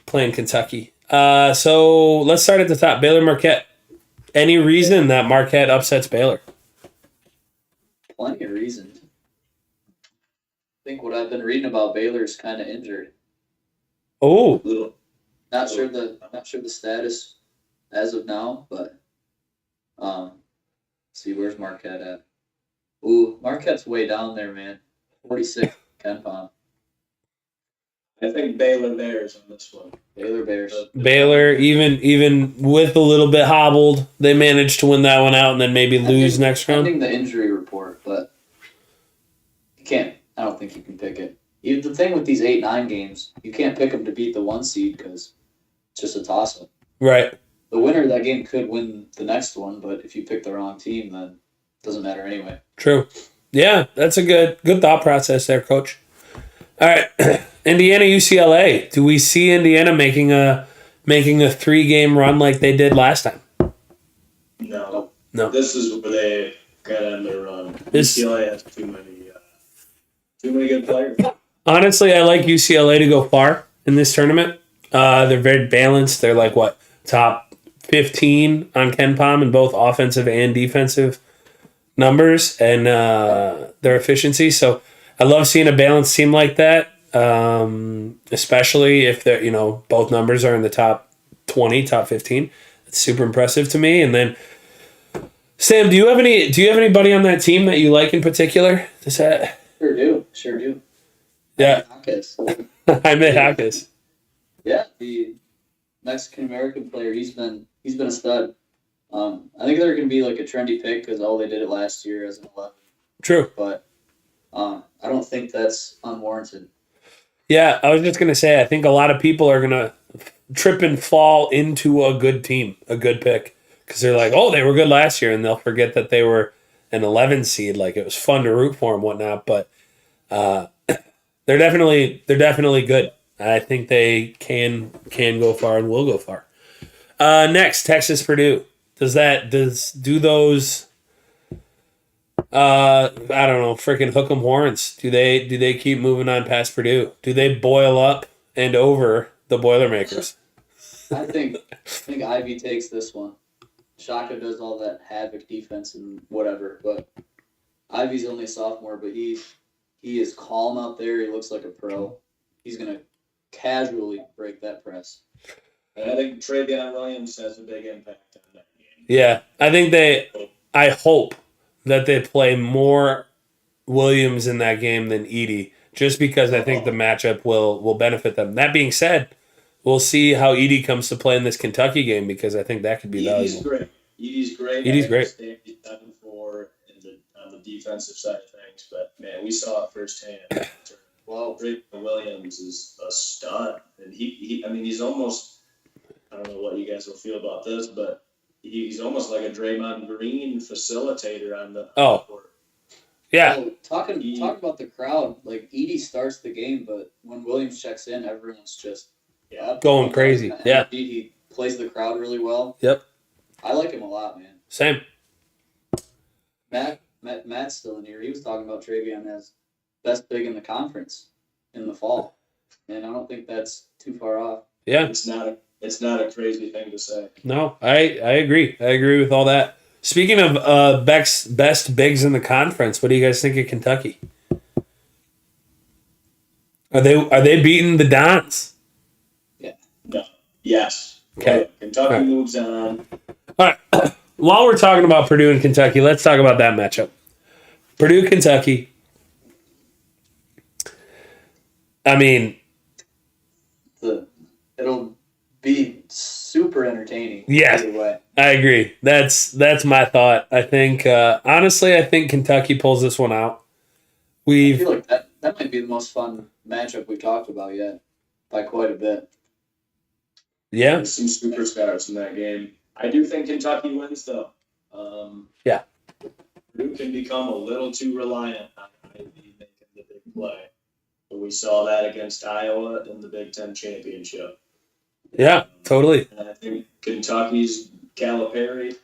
playing Kentucky. So let's start at the top. Baylor, Marquette. Any reason that Marquette upsets Baylor? Plenty of reasons. I think what I've been reading about Baylor is kind of injured. Oh, Not sure the status as of now, but see where's Marquette at? Ooh, Marquette's way down there, man. 46 Ken Palm. I think Baylor Bears on this one. Baylor Bears. Baylor, even with a little bit hobbled, they managed to win that one out and then maybe lose next round. Pending the injury report, but you can't. I don't think you can pick it. The thing with these 8-9 games, you can't pick them to beat the 1 seed because it's just a toss-up. Right. The winner of that game could win the next one, but if you pick the wrong team, then it doesn't matter anyway. True. Yeah, that's a good thought process there, Coach. All right, Indiana UCLA. Do we see Indiana making a 3-game run like they did last time? No. No. This is where they got to end their run. This- UCLA has too many good players. Honestly, I like UCLA to go far in this tournament. They're very balanced. They're like top 15 on Ken Palm in both offensive and defensive numbers and their efficiency. So I love seeing a balanced team like that, especially if they're both numbers are in the top 20, top 15. It's super impressive to me. And then Sam, do you have anybody on that team that you like in particular? Sure do. Yeah, Hawkins. I met Hawkins. Yeah, the Mexican American player. He's been a stud. I think they're going to be like a trendy pick because they did it last year as an 11. True. But I don't think that's unwarranted. Yeah, I was just going to say, I think a lot of people are going to trip and fall into a good team, a good pick, because they're like, oh, they were good last year, and they'll forget that they were an 11 seed. Like, it was fun to root for them, whatnot, but they're definitely good. I think they can go far and will go far. Next, Texas Purdue. Do those I don't know, freaking hook 'em horns? Do they keep moving on past Purdue? Do they boil up and over the Boilermakers? I think Ivy takes this one. Shaka does all that havoc defense and whatever, but Ivy's only a sophomore, but he is calm out there. He looks like a pro. He's gonna casually break that press. And I think Travion Williams has a big impact on that game. Yeah, I hope that they play more Williams in that game than Edey, just because I think the matchup will benefit them. That being said, we'll see how Edey comes to play in this Kentucky game because I think that could be valuable. Edey's great. Edey's great. He's 7-4 on the defensive side of things, but man, we saw it firsthand. Well, Travion Williams is a stud, and he's almost. I don't know what you guys will feel about this, but he's almost like a Draymond Green facilitator on the court. Yeah. Well, talk about the crowd. Like, Edey starts the game, but when Williams checks in, everyone's just going crazy. Yeah. He plays the crowd really well. Yep. I like him a lot, man. Same. Matt's still in here. He was talking about Travion as best big in the conference in the fall, and I don't think that's too far off. Yeah. It's not a crazy thing to say. No, I agree. I agree with all that. Speaking of best bigs in the conference, what do you guys think of Kentucky? Are they beating the Dons? Yeah. No. Yes. Okay. Kentucky moves on. All right. While we're talking about Purdue and Kentucky, let's talk about that matchup. Purdue, Kentucky. I mean, it'll be super entertaining. Yeah, either way. I agree. That's my thought. I think honestly, I think Kentucky pulls this one out. I feel like that might be the most fun matchup we've talked about yet by quite a bit. Yeah, there's some superstars in that game. I do think Kentucky wins though. Yeah, Purdue can become a little too reliant on Ivy making the big play. But we saw that against Iowa in the Big Ten championship. Yeah, totally. And I think Kentucky's Calipari,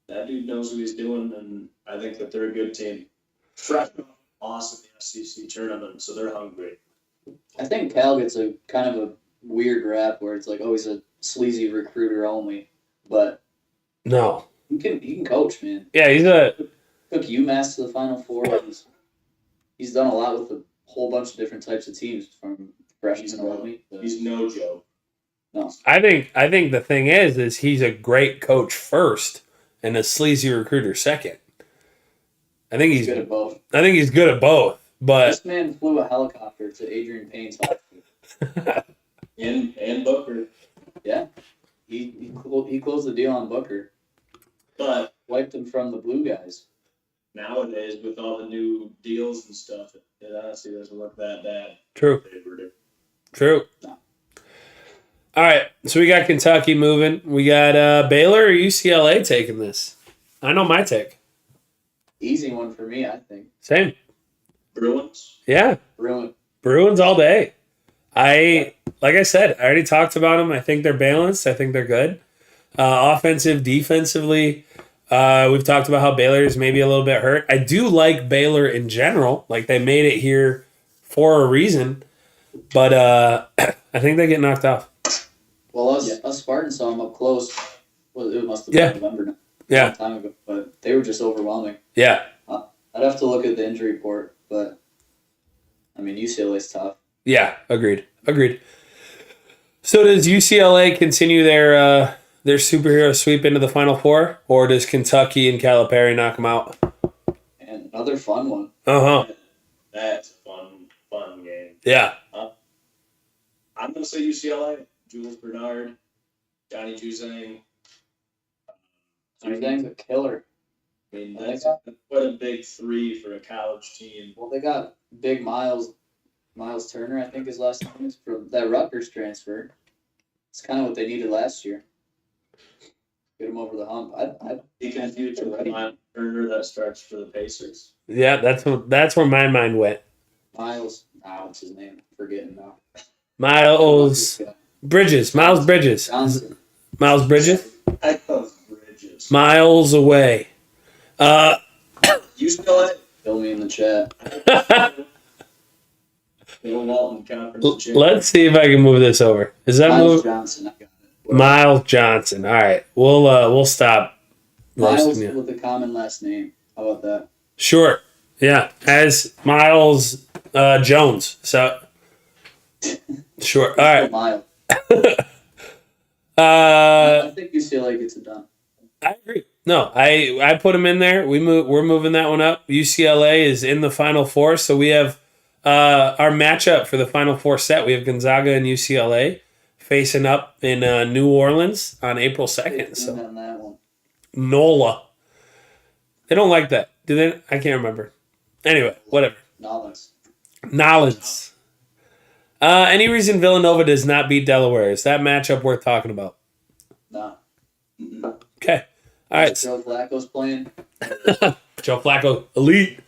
that dude knows what he's doing, and I think that they're a good team. Fresh off in the SEC tournament, so they're hungry. I think Cal gets a kind of a weird rap where it's like, oh, he's a sleazy recruiter only, but no, he can coach, man. Yeah, took UMass to the Final Four. He's done a lot with a whole bunch of different types of teams from freshmen only. He's no joke. No. I think the thing is he's a great coach first and a sleazy recruiter second. I think He's good at both. I think he's good at both. But This man flew a helicopter to Adrian Payne's house. And Booker. Yeah. He closed the deal on Booker. But Wiped him from the blue guys. nowadays, with all the new deals and stuff, it honestly doesn't look that bad. True. No. All right, so we got Kentucky moving. We got Baylor or UCLA taking this. I know my take. Easy one for me, I think. Same. Bruins? Yeah. Bruins all day. Like I said, I already talked about them. I think they're balanced. I think they're good. Offensive, defensively, we've talked about how Baylor is maybe a little bit hurt. I do like Baylor in general. Like, they made it here for a reason. But I think they get knocked off. Well, us Spartans saw them up close. Well, it must have been November now. A long time ago. But they were just overwhelming. Yeah. I'd have to look at the injury report, but I mean, UCLA's tough. Yeah, agreed. So does UCLA continue their superhero sweep into the Final Four, or does Kentucky and Calipari knock them out? And another fun one. That's a fun game. Yeah. I'm going to say UCLA. Jules Bernard, Johnny Juzang. Juzang's a killer. I mean, that's quite a big three for a college team. Well, they got big Miles Turner, I think his last name is, from that Rutgers transfer. It's kind of what they needed last year. Get him over the hump. He can future with Miles Turner that starts for the Pacers. Yeah, that's where my mind went. Miles, what's his name? I'm forgetting now. Miles Bridges. Johnson. Miles Bridges? I love Bridges. Miles away. UCLA. Fill me in the chat. Bill Walton Conference. Let's see if I can move this over. Is that Miles Johnson? I got it. Miles Johnson. All right, we'll stop. Miles with a common last name. How about that? Sure. Yeah, as Miles Jones. So sure. All right. Miles. I think UCLA gets it done. I agree. No, I put him in there. We're moving that one up. UCLA is in the Final Four, so we have our matchup for the Final Four set. We have Gonzaga and UCLA facing up in New Orleans on April 2nd. So On that one. NOLA. They don't like that, do they? I can't remember. Anyway, whatever. Nolans. Any reason Villanova does not beat Delaware? Is that matchup worth talking about? No. Okay. All right. Joe Flacco's playing. Joe Flacco, elite.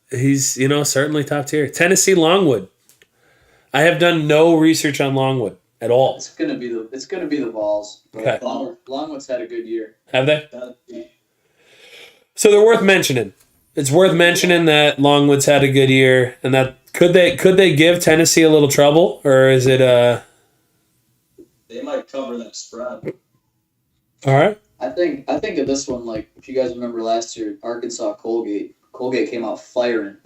He's certainly top tier. Tennessee Longwood. I have done no research on Longwood at all. It's gonna be the Vols. Okay. Longwood's had a good year. Have they? So they're worth mentioning. It's worth mentioning that Longwood's had a good year, and that could they give Tennessee a little trouble, or is it They might cover that spread. All right. I think of this one, like, if you guys remember last year, Arkansas Colgate came out firing,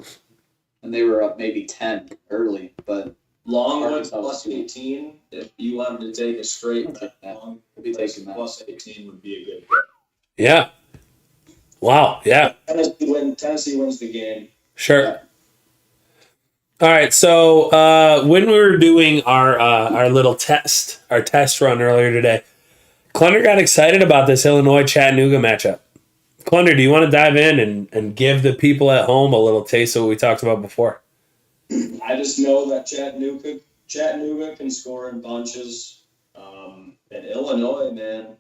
and they were up maybe 10 early, but Longwood plus 18. If you wanted to take a straight bet, I'd be taking that. plus 18 would be a good bet. Yeah. Wow. Yeah. Tennessee wins the game. Sure. Yeah. All right. So when we were doing our little test run earlier today, Clunder got excited about this Illinois-Chattanooga matchup. Clunder, do you want to dive in and give the people at home a little taste of what we talked about before? I just know that Chattanooga can score in bunches. And Illinois, man,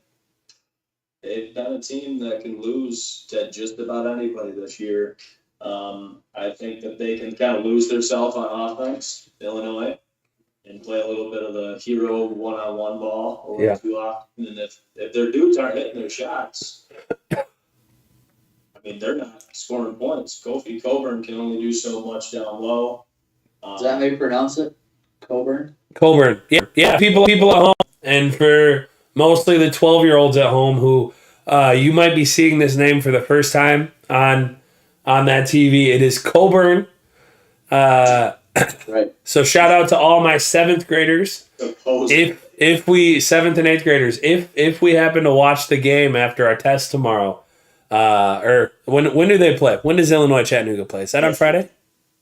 they've been a team that can lose to just about anybody this year. I think that they can kind of lose themselves on offense, Illinois, and play a little bit of the hero one-on-one ball a little too often. And if their dudes aren't hitting their shots, I mean, they're not scoring points. Kofi Coburn can only do so much down low. Is that how you pronounce it? Coburn? Coburn. Yeah. People at home. And for mostly the 12-year-olds at home who you might be seeing this name for the first time on that TV, it is Coburn. Right. So shout out to all my 7th graders. If we 7th and 8th graders, if we happen to watch the game after our test tomorrow, Or when do they play? When does Illinois Chattanooga play? Is that on Friday?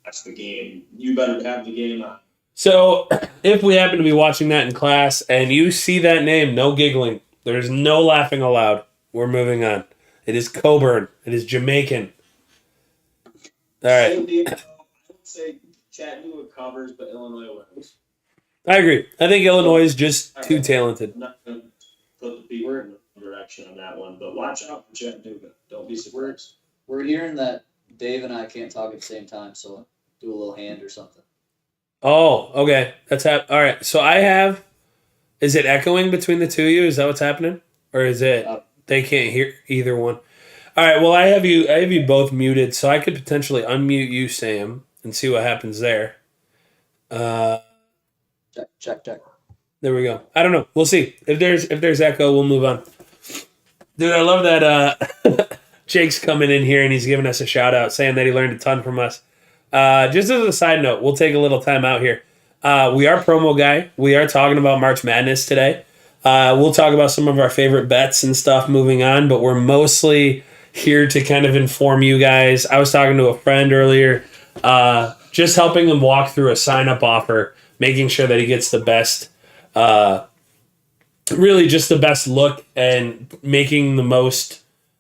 That's the game. You better have the game on. So if we happen to be watching that in class and you see that name, no giggling. There's no laughing aloud. We're moving on. It is Coburn. It is Jamaican. All right. Same deal. I would say Chattanooga covers, but Illinois wins. I agree. I think Illinois is just too talented. I'm not going to put the people in the direction on that one, but watch out for Chattanooga. Don't be surprised. We're hearing that Dave and I can't talk at the same time, so do a little hand or something. Oh, okay. All right. So I have. Is it echoing between the two of you? Is that what's happening, or is it they can't hear either one? All right. Well, I have you both muted, so I could potentially unmute you, Sam, and see what happens there. Check. There we go. I don't know. We'll see. If there's echo, we'll move on. Dude, I love that Jake's coming in here and he's giving us a shout out, saying that he learned a ton from us. Just as a side note, we'll take a little time out here. We are Promoguy. We are talking about March Madness today. We'll talk about some of our favorite bets and stuff moving on, but we're mostly here to kind of inform you guys. I was talking to a friend earlier, just helping him walk through a sign-up offer, making sure that he gets the best, really just the best look and making the most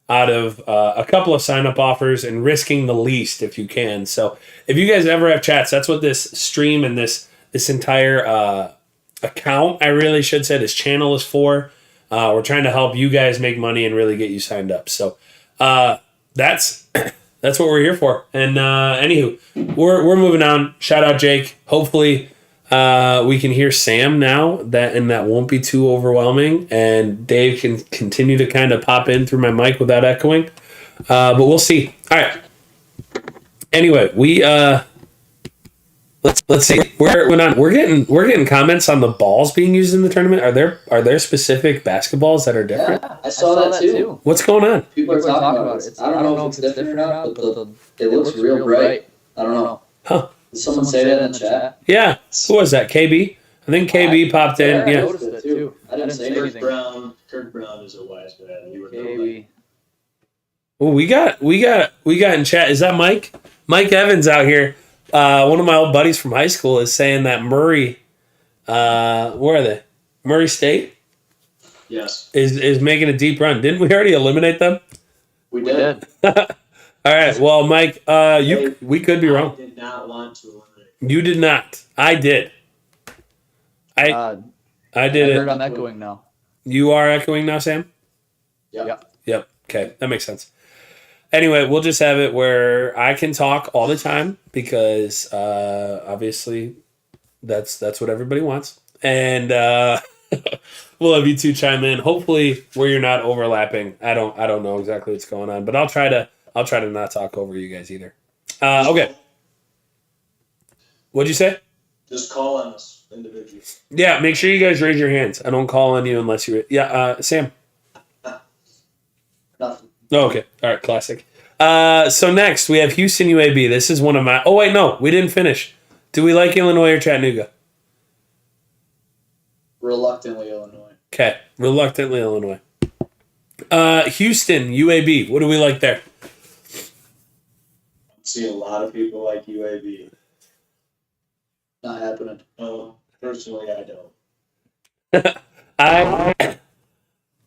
out of a couple of sign-up offers and risking the least if you can. So if you guys ever have chats, that's what this stream and this entire account, I really should say, this channel is for. We're trying to help you guys make money and really get you signed up. So that's what we're here for. And anywho, we're moving on. Shout out Jake. Hopefully we can hear Sam now, that won't be too overwhelming, and Dave can continue to kind of pop in through my mic without echoing. But we'll see. All right. Anyway, we let's see. We're getting comments on the balls being used in the tournament. Are there specific basketballs that are different? Yeah, I saw that too. What's going on? People are talking about it. I don't know if it's different or not, but it looks real bright. I don't know. Huh. Did someone say that in the chat? Yeah. Who was that? KB? I think KB popped in. I Yeah. noticed it too. I didn't say anything. Kirk Brown is a wise man. You were KB. Well, we got in chat. Is that Mike? Mike Evans out here. One of my old buddies from high school is saying that Murray, where are they? Murray State? Yes. Is making a deep run. Didn't we already eliminate them? We did. All right. Well, Mike, we could be wrong. I did not want to eliminate. You did not. I did. I did I heard it. I'm echoing now. You are echoing now, Sam? Yep. Yep. Okay. That makes sense. Anyway, we'll just have it where I can talk all the time because obviously that's what everybody wants. And we'll have you two chime in. Hopefully where you're not overlapping. I don't know exactly what's going on, but I'll try to not talk over you guys either. Okay. What'd you say? Just call on us individually. Yeah, make sure you guys raise your hands. I don't call on you unless you... Yeah, Sam. Nothing. Oh, okay. All right, classic. So next, we have Houston UAB. This is one of my... Oh, wait, no. We didn't finish. Do we like Illinois or Chattanooga? Reluctantly Illinois. Okay. Reluctantly Illinois. Houston UAB. What do we like there? I'm seeing a lot of people like UAB. Not happening. Personally, I don't.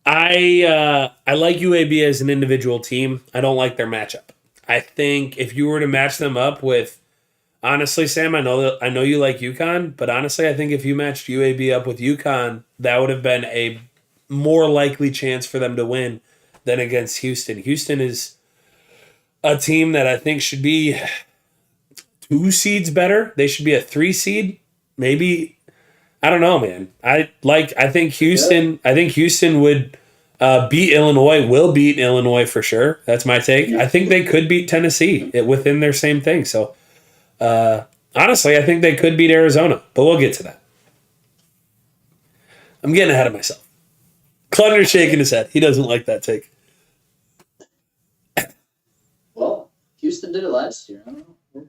I like UAB as an individual team. I don't like their matchup. I think if you were to match them up with, honestly, Sam, I know you like UConn, but honestly, I think if you matched UAB up with UConn, that would have been a more likely chance for them to win than against Houston. Houston is a team that I think should be 2 seeds better. They should be a 3 seed, maybe. I don't know, man. I think Houston. I think Houston would beat Illinois. Will beat Illinois for sure. That's my take. I think they could beat Tennessee within their same thing. So, honestly, I think they could beat Arizona. But we'll get to that. I'm getting ahead of myself. Clunder's shaking his head. He doesn't like that take. Well, Houston did it last year. I don't know.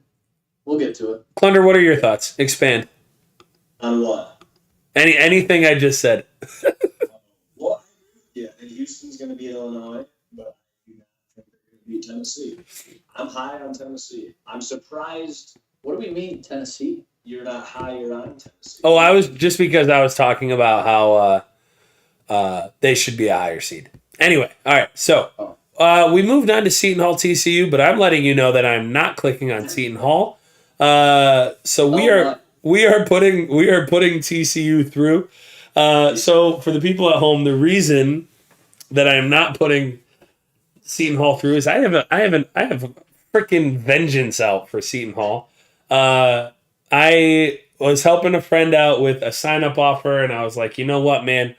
We'll get to it. Clunder, what are your thoughts? Expand. On what? Anything I just said. Well, yeah, Houston's going to beat Illinois, but I do not think beat Tennessee. I'm high on Tennessee. I'm surprised What do we mean, Tennessee? you're not higher on Tennessee. Oh, I was just because I was talking about how they should be a higher seed. Anyway, all right. So we moved on to Seton Hall TCU, but I'm letting you know that I'm not clicking on Seton Hall. So we are putting TCU through. So for the people at home, the reason that I am not putting Seton Hall through is I have a freaking vengeance out for Seton Hall. I was helping a friend out with a sign-up offer, and I was like, you know what, man?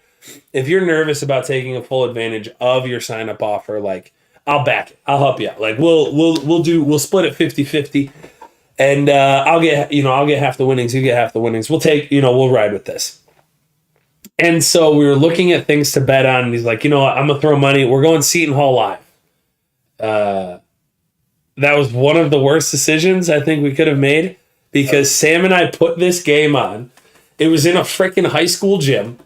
If you're nervous about taking a full advantage of your sign-up offer, like, I'll back it. I'll help you out. Like, we'll split it 50-50, and I'll get half the winnings. You get half the winnings. We'll ride with this. And so we were looking at things to bet on, and he's like, you know what? I'm gonna throw money. We're going Seton Hall live. That was one of the worst decisions I think we could have made because Sam and I put this game on. It was in a freaking high school gym.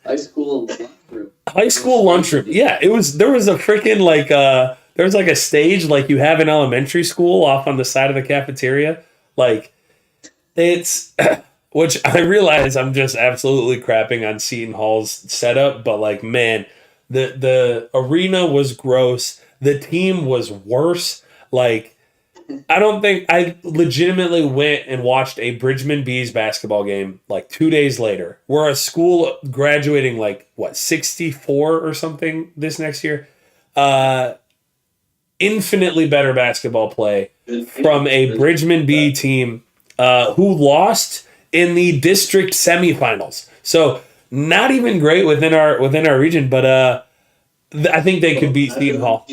High school lunchroom. High school lunchroom. Yeah, there was a freaking there was like a stage like you have in elementary school off on the side of the cafeteria. Like it's which I realize I'm just absolutely crapping on Seton Hall's setup, but like man, the arena was gross. The team was worse. Like, I legitimately went and watched a Bridgman Bees basketball game like 2 days later. We're a school graduating 64 or something this next year. Infinitely better basketball play from a Bridgman Bee team who lost in the district semifinals. So not even great within our region, but I think they could beat Seton Hall.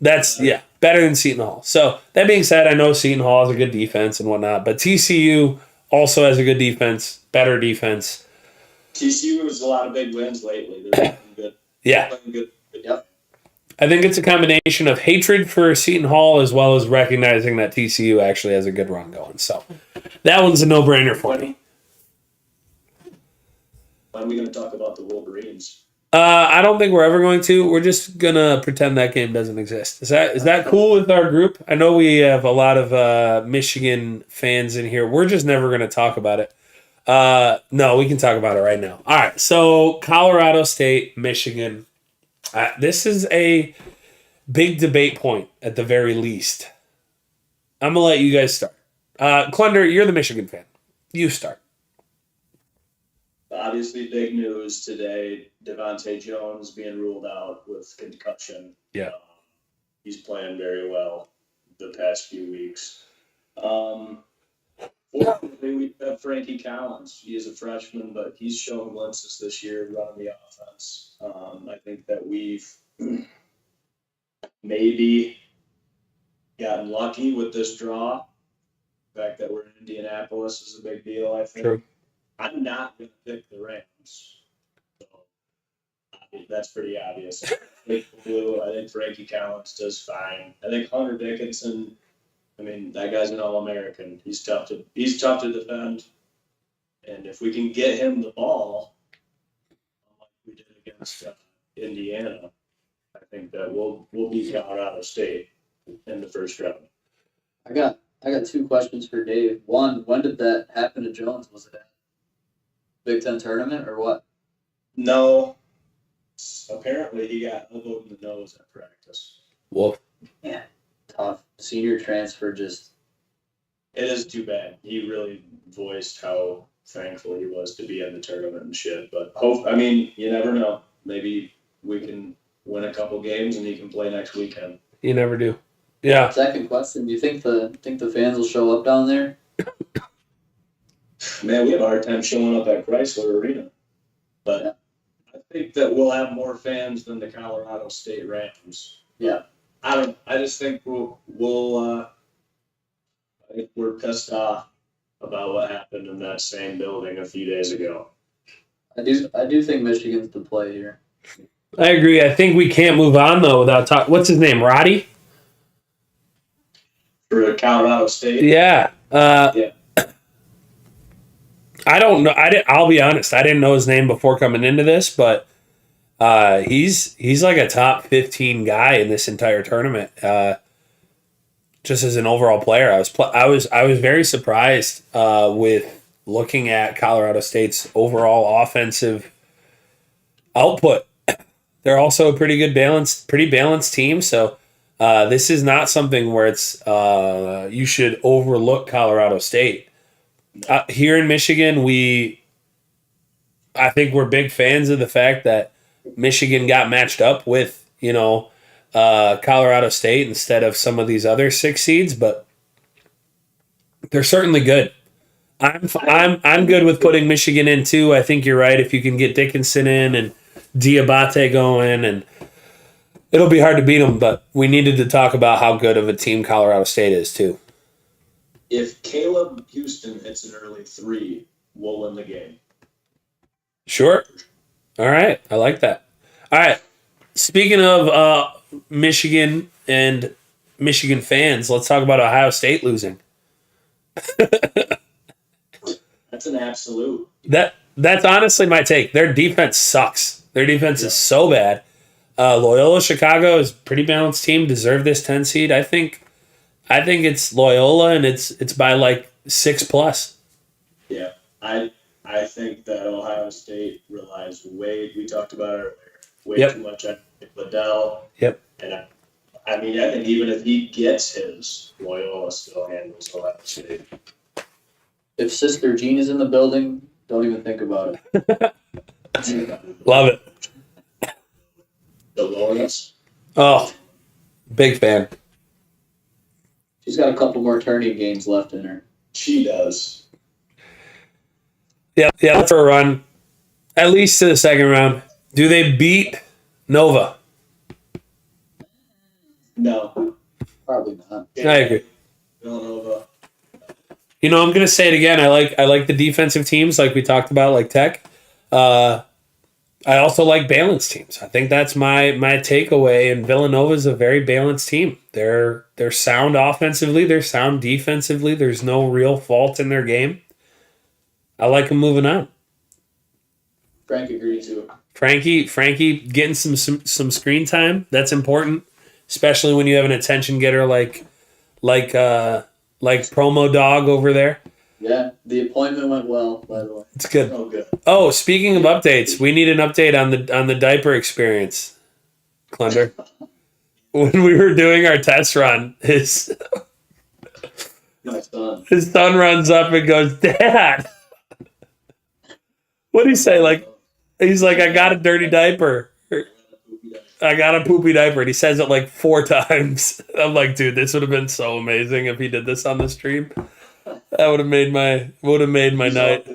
That's better than Seton Hall. So that being said, I know Seton Hall has a good defense and whatnot, but TCU also has a good defense, better defense. TCU has a lot of big wins lately. They're looking good. Yeah. Looking good. Yep. I think it's a combination of hatred for Seton Hall as well as recognizing that TCU actually has a good run going. So that one's a no-brainer for me. When are we going to talk about the Wolverines? I don't think we're ever going to. We're just gonna pretend that game doesn't exist. Is that cool with our group? I know we have a lot of Michigan fans in here. We're just never gonna talk about it. No, we can talk about it right now. All right. So Colorado State, Michigan. This is a big debate point at the very least. I'm gonna let you guys start. Clunder, you're the Michigan fan. You start. Obviously, big news today. Devontae Jones being ruled out with concussion. Yeah. He's playing very well the past few weeks. Fortunately, we have Frankie Collins. He is a freshman, but he's shown glimpses this year running the offense. I think that we've maybe gotten lucky with this draw. The fact that we're in Indianapolis is a big deal, I think. True. I'm not going to pick the Rams. So, that's pretty obvious. I think Frankie Collins does fine. I think Hunter Dickinson, that guy's an All-American. He's tough to defend. And if we can get him the ball, like we did against Indiana, I think that we'll beat Colorado State in the first round. I got two questions for Dave. One, when did that happen to Jones? Was it at Big Ten tournament or what? No. Apparently he got elbowed in the nose at practice. Wolf. Yeah. Tough. Senior transfer just... It is too bad. He really voiced how thankful he was to be in the tournament and shit. But you never know. Maybe we can win a couple games and he can play next weekend. You never do. Yeah. Second question, do you think the fans will show up down there? Man, we have a hard time showing up at Chrysler Arena. But yeah. I think that we'll have more fans than the Colorado State Rams. Yeah. I just think we're pissed off about what happened in that same building a few days ago. I do think Michigan's the play here. I agree. I think we can't move on though without talking. What's his name? Roddy? For Colorado State? Yeah. Yeah. I don't know. I'll be honest. I didn't know his name before coming into this, but He's like a top 15 guy in this entire tournament. Just as an overall player, I was very surprised with looking at Colorado State's overall offensive output. They're also a pretty balanced team. So this is not something where it's you should overlook Colorado State. Here in Michigan, I think we're big fans of the fact that Michigan got matched up with Colorado State instead of some of these other 6 seeds, but they're certainly good. I'm good with putting Michigan in too. I think you're right. If you can get Dickinson in and Diabate going, and it'll be hard to beat them. But we needed to talk about how good of a team Colorado State is too. If Caleb Houston hits an early 3, we'll win the game. Sure. All right. I like that. All right. Speaking of Michigan and Michigan fans, let's talk about Ohio State losing. That's an absolute. That's honestly my take. Their defense sucks. Their defense is so bad. Loyola Chicago is a pretty balanced team. Deserve this 10 seed. I think it's Loyola, and it's by like 6+. Yeah, I think that Ohio State relies we talked about it earlier, too much on Liddell. Yep. And I think even if he gets his, Loyola still handles Ohio State. If Sister Jean is in the building, don't even think about it. Love it. Dolores. Oh, big fan. She's got a couple more tourney games left in her. She does. Yeah, for a run. At least to the second round. Do they beat Nova? No. Probably not. I agree. Villanova. I'm going to say it again. I like the defensive teams like we talked about, like Tech. I also like balanced teams. I think that's my takeaway. And Villanova is a very balanced team. They're sound offensively. They're sound defensively. There's no real fault in their game. I like them moving on. Frank agrees too. Frankie getting some screen time. That's important, especially when you have an attention getter like Promo Dog over there. Yeah, the appointment went well, by the way. It's good. Oh, good. Oh, speaking of updates, we need an update on the diaper experience, Clunder. When we were doing our test run, his son runs up and goes, "Dad." What did he say? He's like, "I got a dirty diaper. I got a poopy diaper." And he says it like 4 times. I'm like, dude, this would have been so amazing if he did this on the stream. That would have made my night.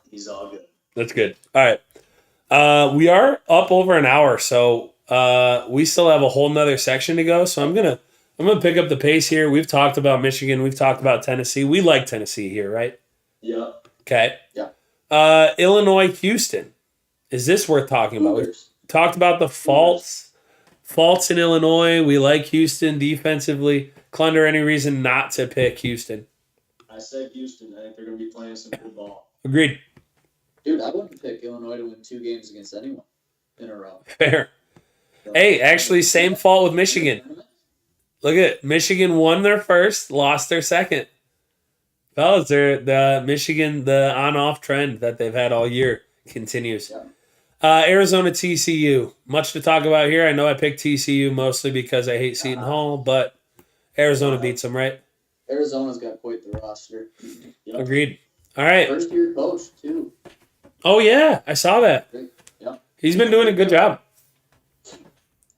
He's all good. That's good. All right. We are up over an hour, so we still have a whole nother section to go. So I'm gonna pick up the pace here. We've talked about Michigan. We've talked about Tennessee. We like Tennessee here, right? Yeah. Okay. Yeah. Illinois, Houston. Is this worth talking about? We talked about the faults in Illinois. We like Houston defensively. Clunder, any reason not to pick Houston? I said Houston. I think they're going to be playing some good ball. Agreed. Dude, I wouldn't pick Illinois to win 2 games against anyone in a row. Fair. Hey, actually, same fault with Michigan. Look at Michigan won their first, lost their second. Fellas, the on-off trend that they've had all year continues. Yeah. Arizona, TCU. Much to talk about here. I know I picked TCU mostly because I hate Seton Hall, but Arizona beats them, right? Arizona's got quite the roster. Yep. Agreed. All right. First-year coach, too. Oh, yeah. I saw that. Yeah. He's been doing a good job.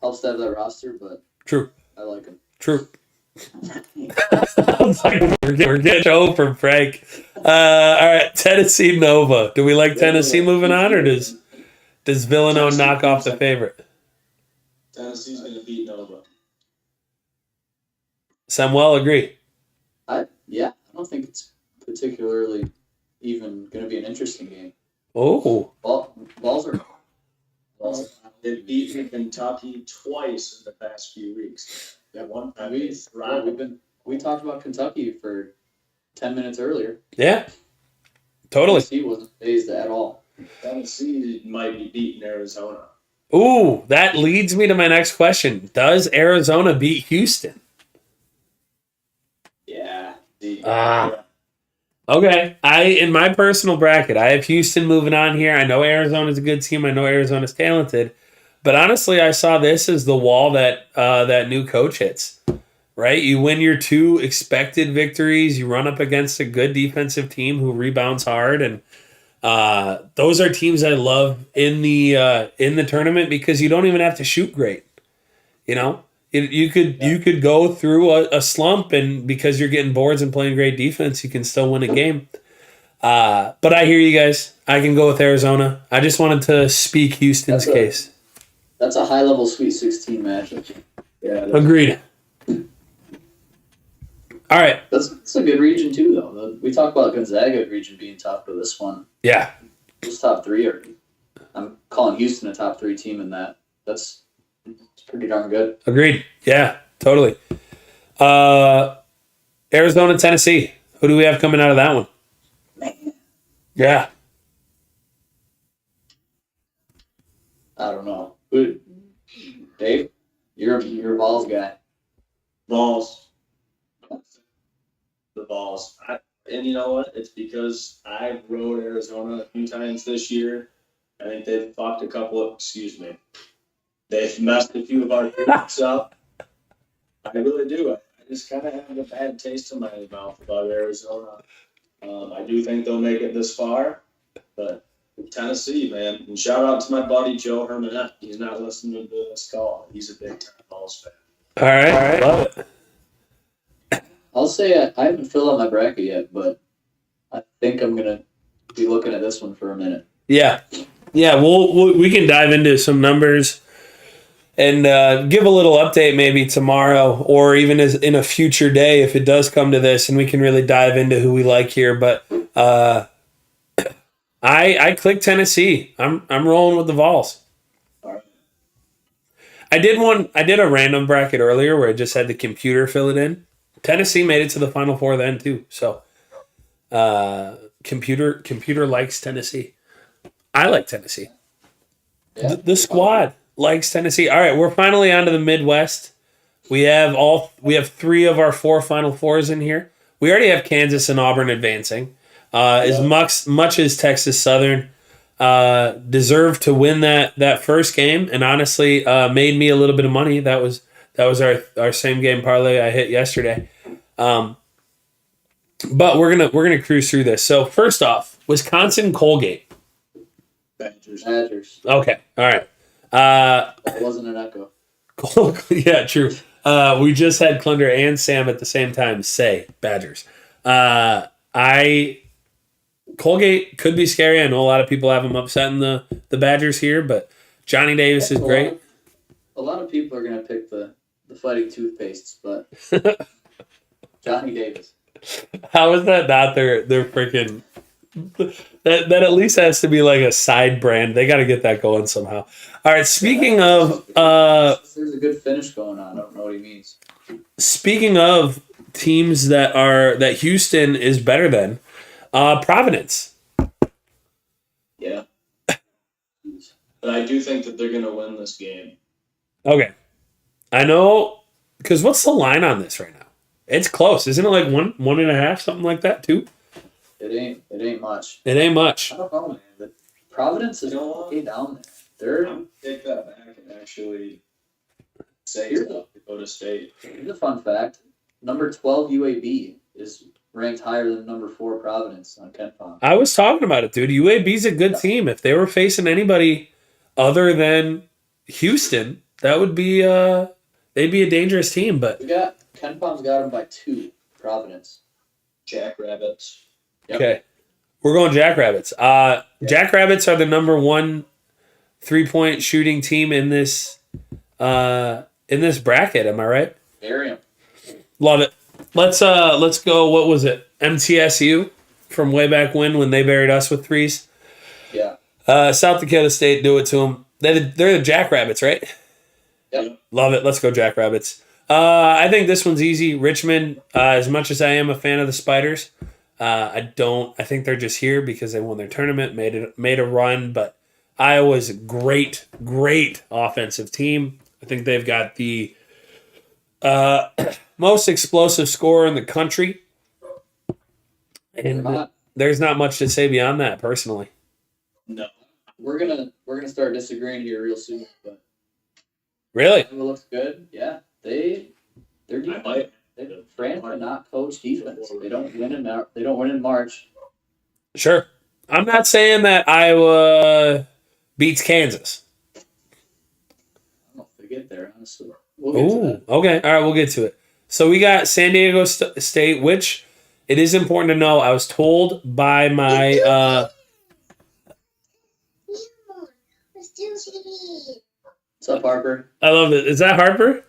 Helps to have that roster, but True. I like him. True. We're getting show from Frank. All right, Tennessee Nova. Do we like Tennessee moving on, or does Villanova knock off the favorite? Tennessee's going to beat Nova. Samuel, agree. I don't think it's particularly even going to be an interesting game. Oh. Balls are. They've beaten Kentucky twice in the past few weeks. That one time we talked about Kentucky for 10 minutes earlier. Yeah. Totally. He wasn't phased at all. Tennessee might be beating Arizona. Ooh, that leads me to my next question. Does Arizona beat Houston? Yeah. Okay. In my personal bracket, I have Houston moving on here. I know Arizona's a good team. I know Arizona's talented. But honestly, I saw this as the wall that that new coach hits. Right? You win your 2 expected victories. You run up against a good defensive team who rebounds hard, and those are teams I love in the tournament because you don't even have to shoot great. You know, you could go through a slump, and because you're getting boards and playing great defense, you can still win a game. But I hear you guys. I can go with Arizona. I just wanted to speak Houston's case. That's a high-level Sweet 16 matchup. Yeah. Agreed. All right. That's a good region, too, though. We talk about Gonzaga region being top, but this one, Yeah. it's top 3 already. I'm calling Houston a top 3 team in that. It's pretty darn good. Agreed. Yeah, totally. Arizona, Tennessee. Who do we have coming out of that one? Man, Yeah. I don't know. Dave, you're a Vols guy. Balls. The balls. And you know what? It's because I rode Arizona a few times this year. I think they've fucked a couple of, they've messed a few of our groups up. I really do. I just kind of have a bad taste in my mouth about Arizona. I do think they'll make it this far, but Tennessee, man. And shout out to my buddy Joe Hermanette. He's not listening to this call. He's a big time Balls fan. All right. Love it. I'll say I haven't filled out my bracket yet, but I think I'm going to be looking at this one for a minute. Yeah. Yeah, we can dive into some numbers and give a little update maybe tomorrow or even in a future day if it does come to this, and we can really dive into who we like here. But I clicked Tennessee. I'm rolling with the Vols. All right. I did a random bracket earlier where I just had the computer fill it in. Tennessee made it to the Final Four then too. So computer likes Tennessee. I like Tennessee. Yeah. The squad likes Tennessee. All right, we're finally on to the Midwest. We have 3 of our 4 Final Fours in here. We already have Kansas and Auburn advancing. As much as Texas Southern deserved to win that first game, and honestly made me a little bit of money. That was our same game parlay I hit yesterday. But we're gonna cruise through this. So first off, Wisconsin Colgate. Badgers. Okay, all right. That wasn't an echo. Yeah, true. We just had Clunder and Sam at the same time say Badgers. Colgate could be scary. I know a lot of people have them upsetting the Badgers here, but Johnny Davis is great. A lot of people are going to pick the fighting toothpastes, but Johnny Davis. How is that not their freaking... That at least has to be like a side brand. They got to get that going somehow. All right, speaking of... There's a good finish going on. I don't know what he means. Speaking of teams that Houston is better than, Providence. Yeah. But I do think that they're going to win this game. Okay. I know, because what's the line on this right now? It's close. Isn't it like 1.5, something like that, too? It ain't much. It ain't much. I don't know, man. But Providence is way down there. I'm take that back and actually say Dakota State. Here's a fun fact. Number 12 UAB is ranked higher than number 4 Providence on KenPom. I was talking about it, dude. UAB's a good team. If they were facing anybody other than Houston, that would be they'd be a dangerous team. But KenPom's got them by 2. Providence. Jackrabbits. Yep. Okay, we're going Jackrabbits. Jackrabbits are the number 1 3-point shooting team in this bracket. Am I right? Miriam. Love it. Let's go. What was it? MTSU from way back when they buried us with 3s. Yeah. South Dakota State, do it to them. They're the Jackrabbits, right? Yep. Love it. Let's go Jackrabbits. I think this one's easy. Richmond, as much as I am a fan of the Spiders, I think they're just here because they won their tournament, made a run, but Iowa's a great offensive team. I think they've got the most explosive scorer in the country. And there's not much to say beyond that, personally. No. We're gonna start disagreeing here real soon, but really, it looks good. Yeah, they're defense. France cannot coach defense. They don't win in March. Sure. I'm not saying that Iowa beats Kansas. I don't know if they get there, honestly. We'll get to that. Okay. All right, we'll get to it. So we got San Diego State, which it is important to know. I was told by my What's up, Harper? I love it. Is that Harper?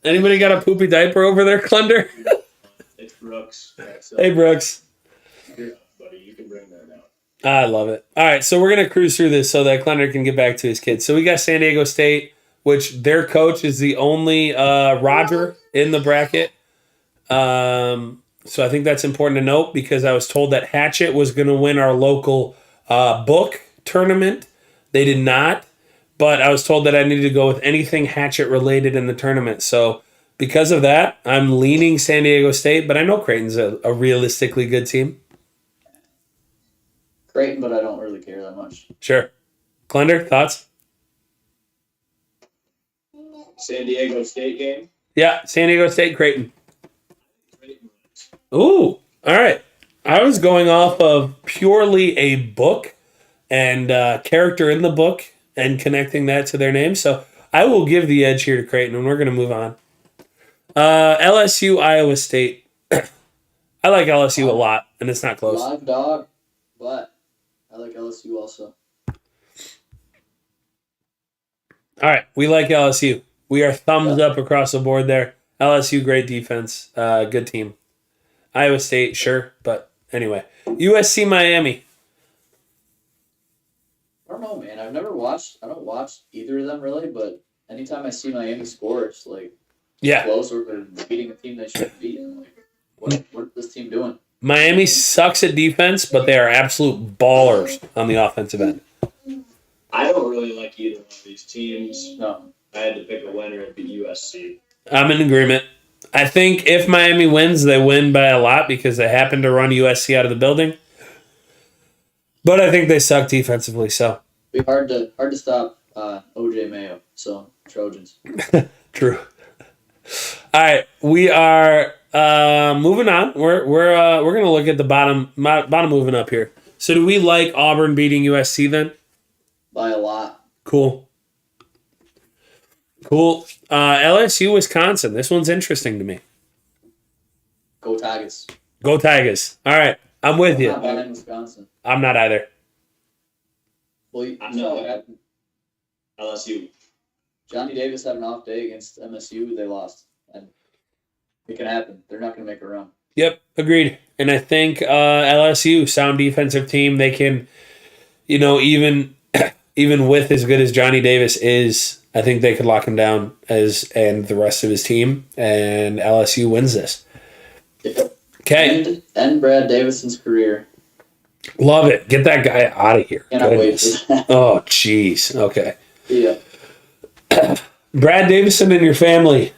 Anybody got a poopy diaper over there, Clunder? It's Brooks. Hey, Brooks. Here, buddy, you can bring that out. I love it. All right, so we're going to cruise through this so that Clunder can get back to his kids. So we got San Diego State, which their coach is the only Roger in the bracket. So I think that's important to note because I was told that Hatchet was going to win our local book tournament. They did not, but I was told that I needed to go with anything Hatchet related in the tournament. So because of that, I'm leaning San Diego State, but I know Creighton's a realistically good team. Creighton, but I don't really care that much. Sure. Clunder, thoughts? San Diego State game. Yeah, San Diego State, Creighton. Ooh, all right. I was going off of purely a book and character in the book and connecting that to their name. So I will give the edge here to Creighton, and we're going to move on. LSU, Iowa State. I like LSU a lot, and it's not close. Live dog, but I like LSU also. All right, we like LSU. We are thumbs up across the board there. LSU, great defense, good team. Iowa State, sure, but anyway. USC, Miami. I don't know, man. I don't watch either of them really, but anytime I see Miami score, it's like close or they're beating a team they shouldn't beat. I'm like, what's this team doing? Miami sucks at defense, but they are absolute ballers on the offensive end. I don't really like either one of these teams. No. I had to pick a winner at the USC. I'm in agreement. I think if Miami wins, they win by a lot because they happen to run USC out of the building. But I think they suck defensively, so. It'd be hard to stop OJ Mayo, so Trojans. True. All right, we are moving on. We're gonna look at the bottom moving up here. So do we like Auburn beating USC then? By a lot. Cool. LSU, Wisconsin. This one's interesting to me. Go Tigers. Go Tigers. All right, I'm with you. I'm not buying Wisconsin. I'm not either. Well, you saw what happened. LSU. Johnny Davis had an off day against MSU. They lost. And it can happen. They're not going to make a run. Yep, agreed. And I think LSU, sound defensive team, they can, even with as good as Johnny Davis is, I think they could lock him down and the rest of his team, and LSU wins this. Okay. End Brad Davison's career. Love it. Get that guy out of here. Cannot wait for that. Oh, jeez. Okay. Yeah. Brad Davison and your family.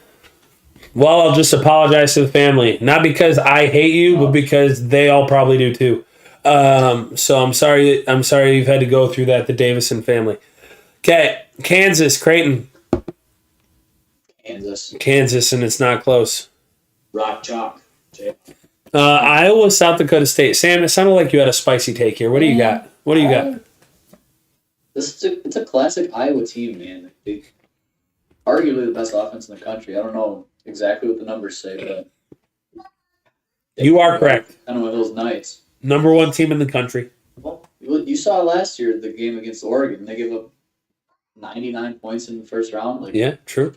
Well, I'll just apologize to the family. Not because I hate you, but because they all probably do too. So I'm sorry you've had to go through that, the Davison family. Okay. Kansas, Creighton. Kansas, and it's not close. Rock Chalk. Iowa, South Dakota State. Sam, it sounded like you had a spicy take here. What do you got? It's a classic Iowa team, man. They arguably the best offense in the country. I don't know exactly what the numbers say, but you are correct. I don't know those nights. Number one team in the country. Well, you saw last year the game against Oregon. They gave up 99 points in the first round. Yeah, true.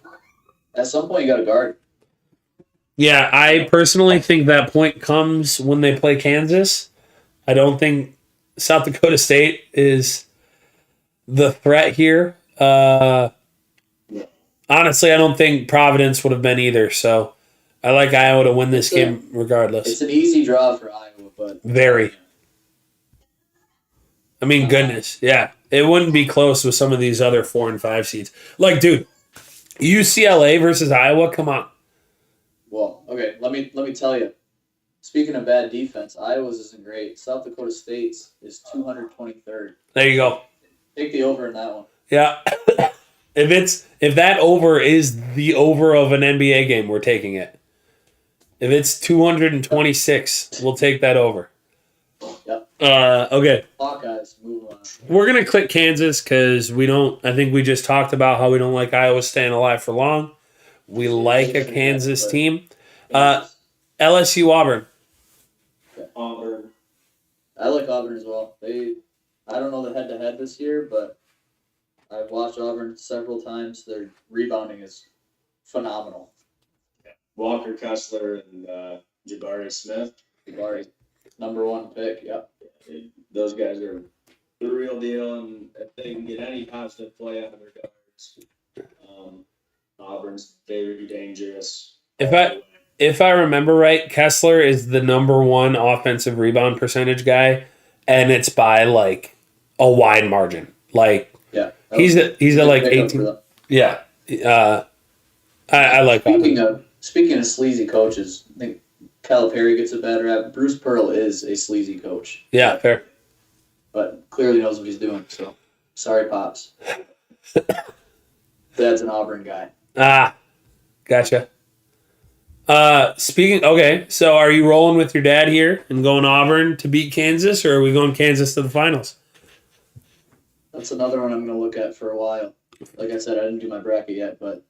At some point, you got to guard. Yeah, I personally think that point comes when they play Kansas. I don't think South Dakota State is the threat here. Honestly, I don't think Providence would have been either. So I like Iowa to win this It's game regardless. It's an easy draw for Iowa, but Very. I mean, goodness, yeah. It wouldn't be close with some of these other 4 and 5 seeds. Like, dude, UCLA versus Iowa, come on. Well, okay, let me tell you. Speaking of bad defense, Iowa's isn't great. South Dakota State's is 223rd. There you go. Take the over in that one. Yeah. If that over is the over of an NBA game, we're taking it. If it's 226, we'll take that over. Yep. Okay. Hawkeyes, move on. We're going to click Kansas because I think we just talked about how we don't like Iowa staying alive for long. We like a Kansas team. LSU Auburn. Auburn. I like Auburn as well. I don't know the head-to-head this year, but I've watched Auburn several times. Their rebounding is phenomenal. Walker Kessler and Jabari Smith. Jabari, number 1 pick. Yep. Those guys are the real deal, and if they can get any positive play out of their guards, Auburn's very dangerous. If I remember right, Kessler is the number 1 offensive rebound percentage guy, and it's by like a wide margin. Like he's at like 18. Yeah. I like that. Speaking of sleazy coaches, I think Calipari gets a bad rap. Bruce Pearl is a sleazy coach. Yeah, fair. But clearly knows what he's doing. So sorry, Pops. Dad's an Auburn guy. Gotcha. Okay, so are you rolling with your dad here and going Auburn to beat Kansas, or are we going Kansas to the finals? That's another one I'm going to look at for a while. Like I said, I didn't do my bracket yet, but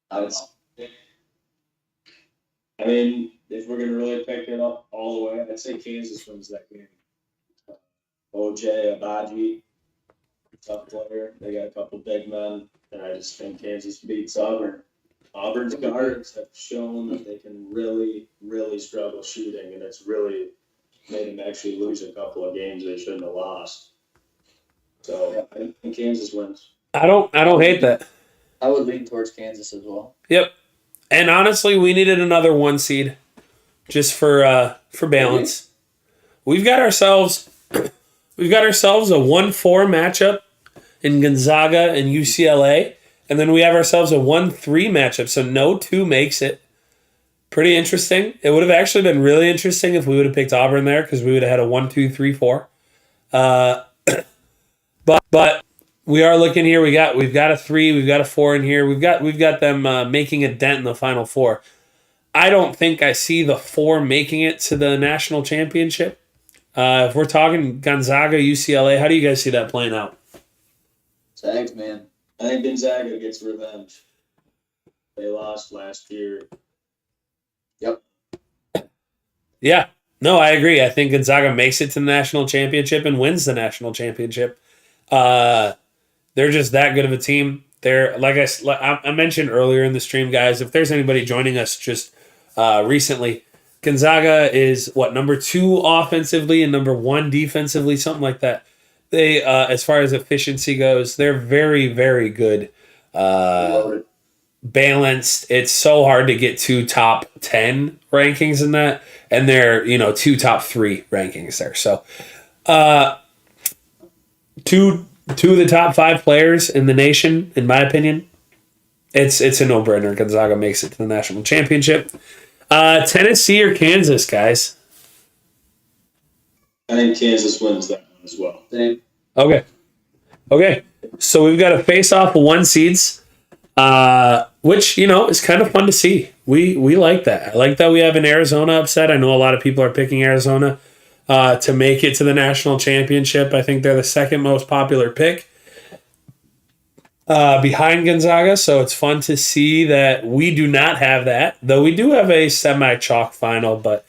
I don't know. I mean, if we're going to really pick it up all the way, I'd say Kansas wins that game. OJ, Abaji, tough player. They got a couple big men, and I just think Kansas beats Auburn. Auburn's guards have shown that they can really, really struggle shooting, and it's really made them actually lose a couple of games they shouldn't have lost. So I think Kansas wins. I don't hate that. I would lean towards Kansas as well. Yep. And honestly, we needed another 1 seed just for balance. We've got ourselves a 1-4 matchup in Gonzaga and UCLA. And then we have ourselves a 1-3 matchup, so no 2 makes it. Pretty interesting. It would have actually been really interesting if we would have picked Auburn there because we would have had a 1-2-3-4. But we are looking here. We've got a 3, we've got a 4 in here. We've got them making a dent in the Final Four. I don't think I see the 4 making it to the national championship. If we're talking Gonzaga, UCLA, how do you guys see that playing out? Zags, man. I think Gonzaga gets revenge. They lost last year. Yep. Yeah. No, I agree. I think Gonzaga makes it to the national championship and wins the national championship. They're just that good of a team. They're like I mentioned earlier in the stream, guys. If there's anybody joining us just recently, Gonzaga is number 2 offensively and number 1 defensively, something like that. They, as far as efficiency goes, they're very, very good. Balanced. It's so hard to get 2 top 10 rankings in that, and they're 2 top 3 rankings there. So, two of the top 5 players in the nation, in my opinion. It's a no-brainer. Gonzaga makes it to the national championship. Tennessee or Kansas, guys? I think Kansas wins that one as well. Same. Okay. So we've got a face-off of 1 seeds, which, is kind of fun to see. We like that. I like that we have an Arizona upset. I know a lot of people are picking Arizona to make it to the national championship. I think they're the 2nd most popular pick behind Gonzaga, so it's fun to see that we do not have that, though we do have a semi-chalk final, but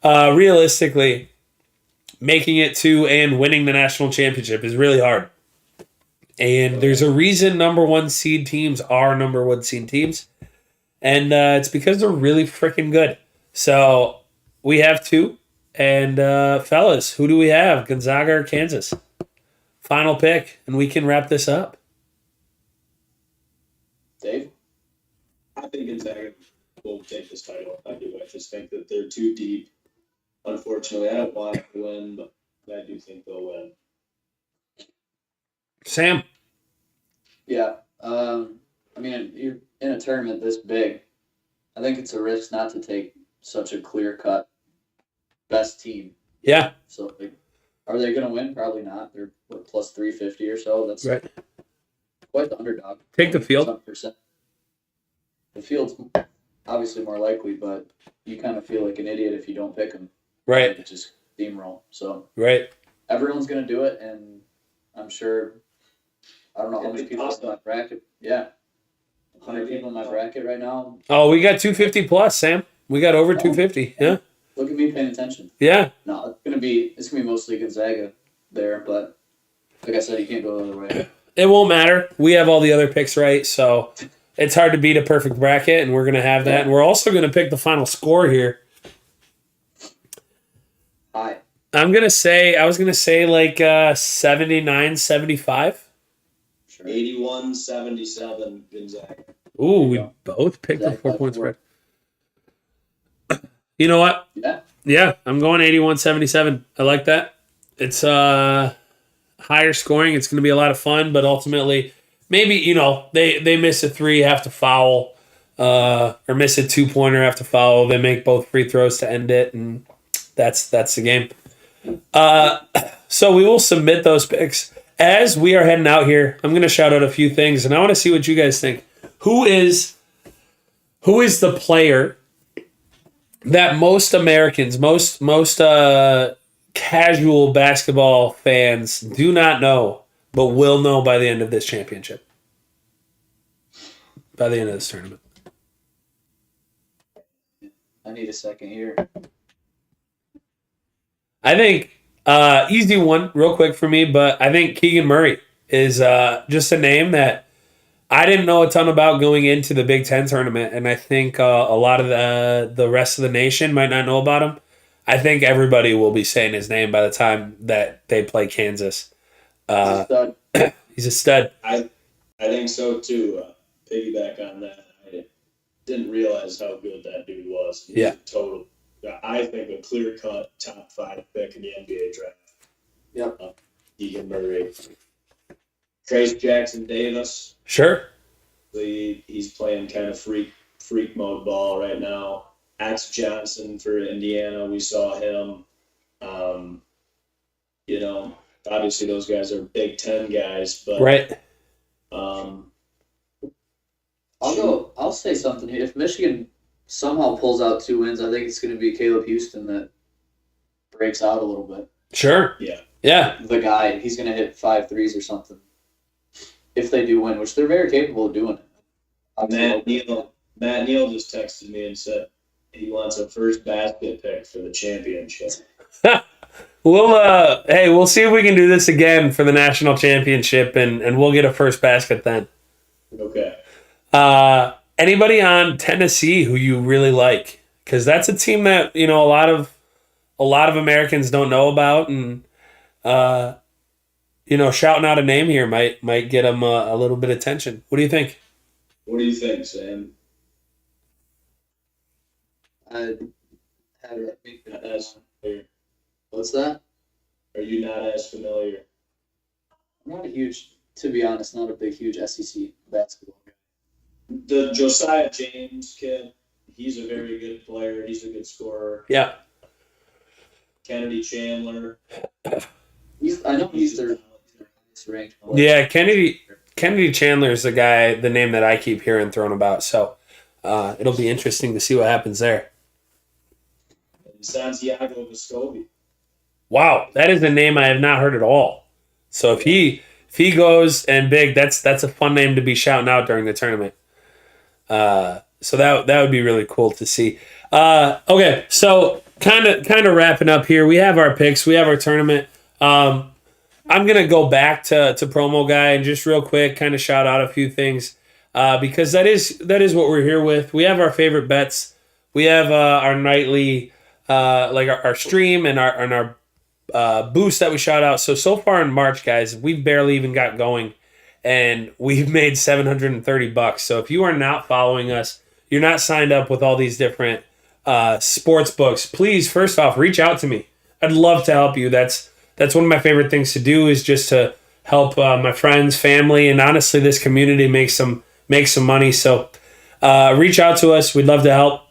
realistically, making it to and winning the national championship is really hard. And there's a reason number 1 seed teams are number 1 seed teams, and it's because they're really freaking good. So we have 2, and fellas, who do we have, Gonzaga or Kansas? Final pick, and we can wrap this up. Dave? I think Gonzaga will take this title. I do. I just think that they're too deep. Unfortunately, I don't want them to win, but I do think they'll win. Sam? Yeah. I mean, you're in a tournament this big. I think it's a risk not to take such a clear-cut best team. Yeah. So, are they going to win? Probably not. They're plus 350 or so. That's Right. quite the underdog. Take the field. 7%. The field's obviously more likely, but you kind of feel like an idiot if you don't pick them. Right. Just steamroll. So Right. everyone's going to do it, and I'm sure. I don't know how many people in my bracket. Yeah. 100 people in my bracket right now. Oh, we got 250 plus, Sam. We got over 250. Yeah. Look at me paying attention. Yeah. No, it's gonna be mostly Gonzaga there, but like I said, you can't go the other way. It won't matter. We have all the other picks right, so it's hard to beat a perfect bracket, and we're going to have that. And we're also going to pick the final score here. Hi. I was going to say like 79-75. Sure. 81-77 Gonzaga. Ooh, we both picked the 4-point spread. You know what? Yeah. Yeah, I'm going 81-77. I like that. It's higher scoring. It's going to be a lot of fun, but ultimately, maybe, they miss a three, have to foul, or miss a 2-pointer, have to foul. They make both free throws to end it, and that's the game. So we will submit those picks. As we are heading out here, I'm going to shout out a few things, and I want to see what you guys think. Who is the player that most Americans, most casual basketball fans do not know, but will know by the end of this championship? By the end of this tournament. I need a second here. I think easy one, real quick for me, but I think Keegan Murray is just a name that I didn't know a ton about going into the Big Ten tournament, and I think a lot of the rest of the nation might not know about him. I think everybody will be saying his name by the time that they play Kansas. He's a stud. I think so too. Piggyback on that, I didn't realize how good that dude was. He's a total. I think a clear-cut top 5 pick in the NBA draft. Yep. Keegan Murray. Trace Jackson Davis. Sure. He's playing kind of freak mode ball right now. Axe Johnson for Indiana, we saw him. Obviously those guys are Big Ten guys, but right. I'll say something here. If Michigan somehow pulls out 2 wins, I think it's going to be Caleb Houston that breaks out a little bit. Sure. Yeah. The guy, he's going to hit 5 threes or something. If they do win, which they're very capable of doing. Matt Neal just texted me and said he wants a first basket pick for the championship. We'll see if we can do this again for the national championship, and we'll get a first basket then. Okay. Anybody on Tennessee who you really like? Because that's a team that a lot of Americans don't know about, and shouting out a name here might get them a little bit of attention. What do you think? What do you think, Sam? What's that? Are you not as familiar? I'm not to be honest, not a huge SEC basketball guy. The Josiah James kid, he's a very good player. He's a good scorer. Yeah. Kennedy Chandler. I know he's their ranked player. Yeah, Kennedy Chandler is the name that I keep hearing thrown about. So it'll be interesting to see what happens there. And Santiago Vescovi. Wow, that is a name I have not heard at all. So if he goes and big, that's a fun name to be shouting out during the tournament. So that would be really cool to see. Okay, so kind of wrapping up here. We have our picks. We have our tournament. I'm gonna go back to Promoguy and just real quick kind of shout out a few things because that is what we're here with. We have our favorite bets. We have our nightly our stream and our boost that we shout out. So far in March, guys, we've barely even got going, and we've made $730. So if you are not following us, you're not signed up with all these different sports books, please, first off, reach out to me. I'd love to help you. That's one of my favorite things to do, is just to help my friends, family, and honestly this community make some money. So reach out to us. We'd love to help.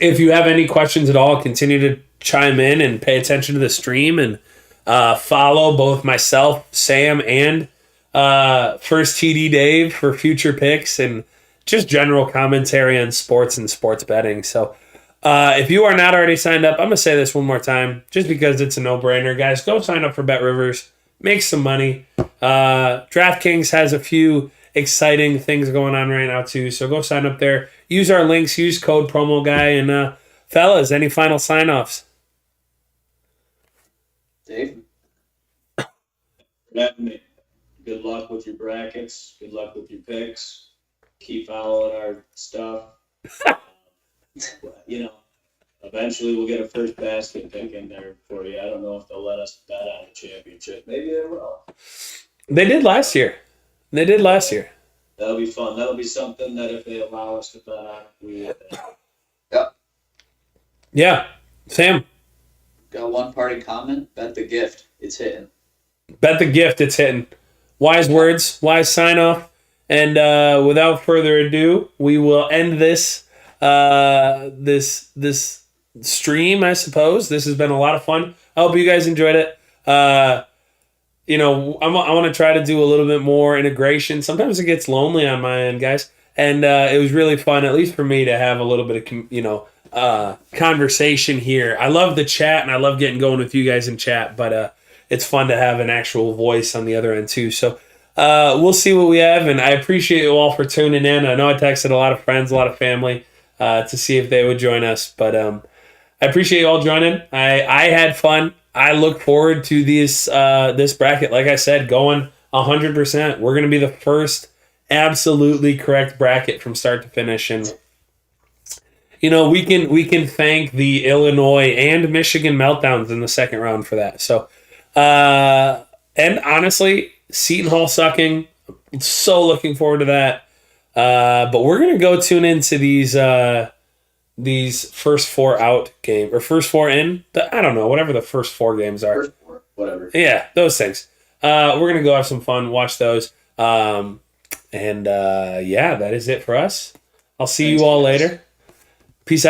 If you have any questions at all, continue to chime in and pay attention to the stream, and follow both myself, Sam, and First TD Dave for future picks and just general commentary on sports and sports betting. So if you are not already signed up, I'm going to say this one more time, just because it's a no-brainer. Guys, go sign up for BetRivers. Make some money. DraftKings has a few exciting things going on right now, too. So go sign up there. Use our links. Use code Promoguy. And fellas, any final sign-offs? Dave? Good luck with your brackets. Good luck with your picks. Keep following our stuff. Eventually we'll get a first basket pick in there for you. I don't know if they'll let us bet on a championship. Maybe they will. They did last year. That'll be fun. That'll be something that if they allow us to bet on, we will. Yep. Yeah. Sam? Got one parting comment. Bet the gift. It's hitting. Bet the gift. It's hitting. Wise words. Wise sign-off. And without further ado, we will end this this stream, I suppose. This has been a lot of fun. I hope you guys enjoyed it. I want to try to do a little bit more integration. Sometimes it gets lonely on my end, guys. And it was really fun, at least for me, to have a little bit of, conversation here. I love the chat, and I love getting going with you guys in chat, but it's fun to have an actual voice on the other end, too. So we'll see what we have, and I appreciate you all for tuning in. I know I texted a lot of friends, a lot of family, to see if they would join us, but I appreciate you all joining. I had fun. I look forward to this bracket. Like I said, going 100%. We're going to be the first absolutely correct bracket from start to finish, and we can thank the Illinois and Michigan meltdowns in the second round for that. So, and honestly, Seton Hall sucking. I'm so looking forward to that. But we're gonna go tune into these first four out game or first four in. I don't know, whatever the first four games are. First four, whatever. Yeah, those things. We're gonna go have some fun, watch those. That is it for us. I'll see you all later.